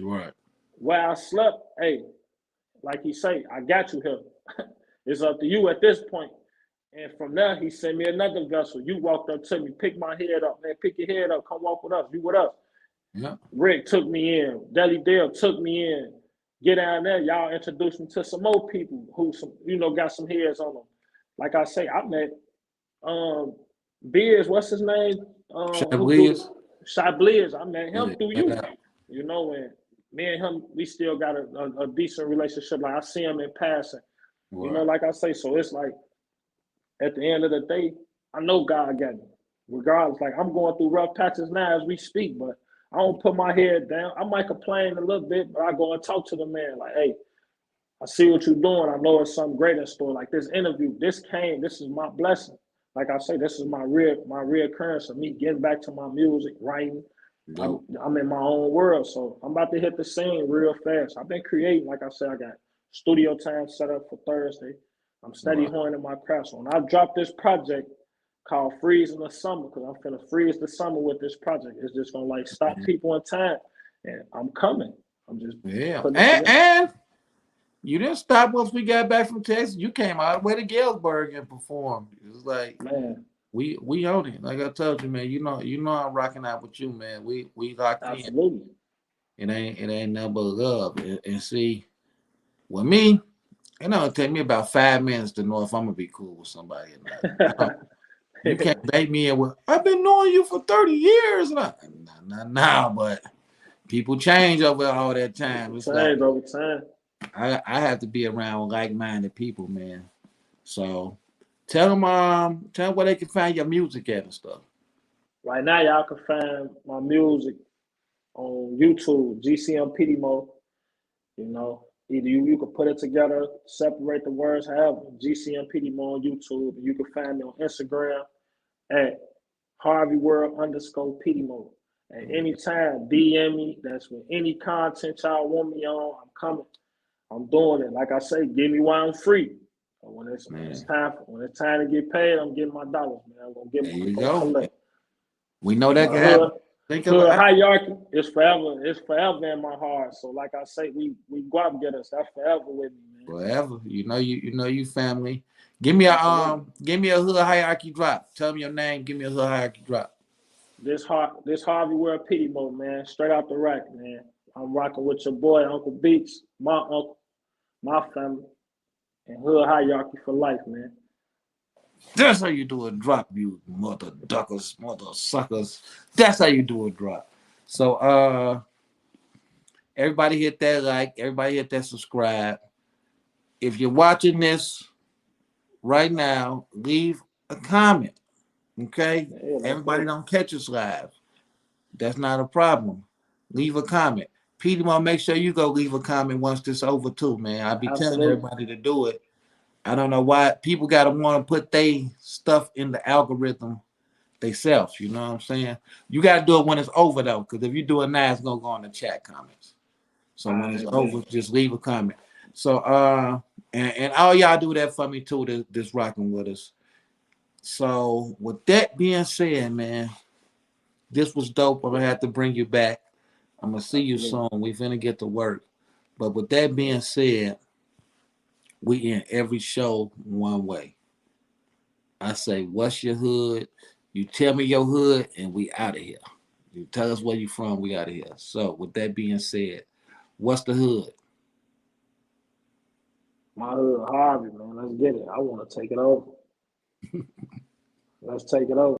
Right. Where I slept, hey, like he say, I got you here. It's up to you at this point. And from there, he sent me another vessel. You walked up to me, pick my head up, man. Pick your head up. Come walk with us. You with us. Yeah. Rick took me in. Deli Dale took me in. Get down there. Y'all introduced me to some more people who got some heads on them. Like I say, I met Beers. What's his name? Shy Bliz. I met him through you. You know, and me and him, we still got a decent relationship. Like I see him in passing. Right. You know, like I say, so it's like at the end of the day, I know God got me. Regardless, like I'm going through rough patches now as we speak, but I don't put my head down. I might complain a little bit, but I go and talk to the man like, hey, I see what you're doing. I know it's something great in store. Like this interview, this is my blessing. Like I say, this is my reoccurrence of me getting back to my music, writing. I'm in my own world, so I'm about to hit the scene real fast. I've been creating, like I said, I got studio time set up for Thursday. I'm steady honing my craft. So when I drop this project called Freeze in the Summer, because I'm finna freeze the summer with this project, it's just gonna like stop people in time, and I'm coming. I'm just and you didn't stop once we got back from Texas. You came all the way to Galesburg and performed. It was like, man, we own it. Like I told you, man. You know I'm rocking out with you, man. We locked in. Absolutely. It ain't nothing but love. And see, with me, it'll take me about 5 minutes to know if I'm gonna be cool with somebody or not. You can't bait me in with, I've been knowing you for 30 years. No, but people change over all that time. It's change over time. I have to be around like-minded people, man. So tell them where they can find your music at and stuff. Right now, y'all can find my music on YouTube, GCM Petey Moe. You know, either you can put it together, separate the words, however. GCM Petey Moe on YouTube. You can find me on Instagram at Harvey_Petey Moe. At any time, DM me. That's with any content y'all want me on. I'm coming. I'm doing it. Like I say, give me while I'm free. When it's time to get paid, I'm getting my dollars, man. I'm gonna get there you go. Collect. We know that can happen. The hierarchy is forever. It's forever in my heart. So, like I say, we go out and get us. That's forever with me, man. Forever. You know you family. Give me a hood hierarchy drop. Tell me your name. Give me a hood hierarchy drop. This Harvey World Petey Moe, man. Straight out the rack, man. I'm rocking with your boy, Uncle Beats, my uncle, my family. and hood hierarchy for life, man. That's how you do a drop, you mother duckers, mother suckers. That's how you do a drop. So everybody hit that like, everybody hit that subscribe. If you're watching this right now, leave a comment. Okay? Yeah, Everybody don't catch us live. That's not a problem. Leave a comment. Petey Moe, make sure you go leave a comment once this over too, man. I be telling absolutely. everybody to do it. I don't know why people gotta want to put their stuff in the algorithm themselves. You know what I'm saying? You gotta do it when it's over though, because if you do it now, it's gonna go in the chat comments. So when it's over, just leave a comment. So and all y'all do that for me too, this rocking with us. So with that being said, man, this was dope. I'm gonna have to bring you back. I'm gonna see you soon. We finna get to work. But with that being said, we end every show one way. I say, what's your hood? You tell me your hood, and we out of here. You tell us where you from, we out of here. So with that being said, what's the hood? My hood, Harvey, man. Let's get it. I want to take it over. Let's take it over.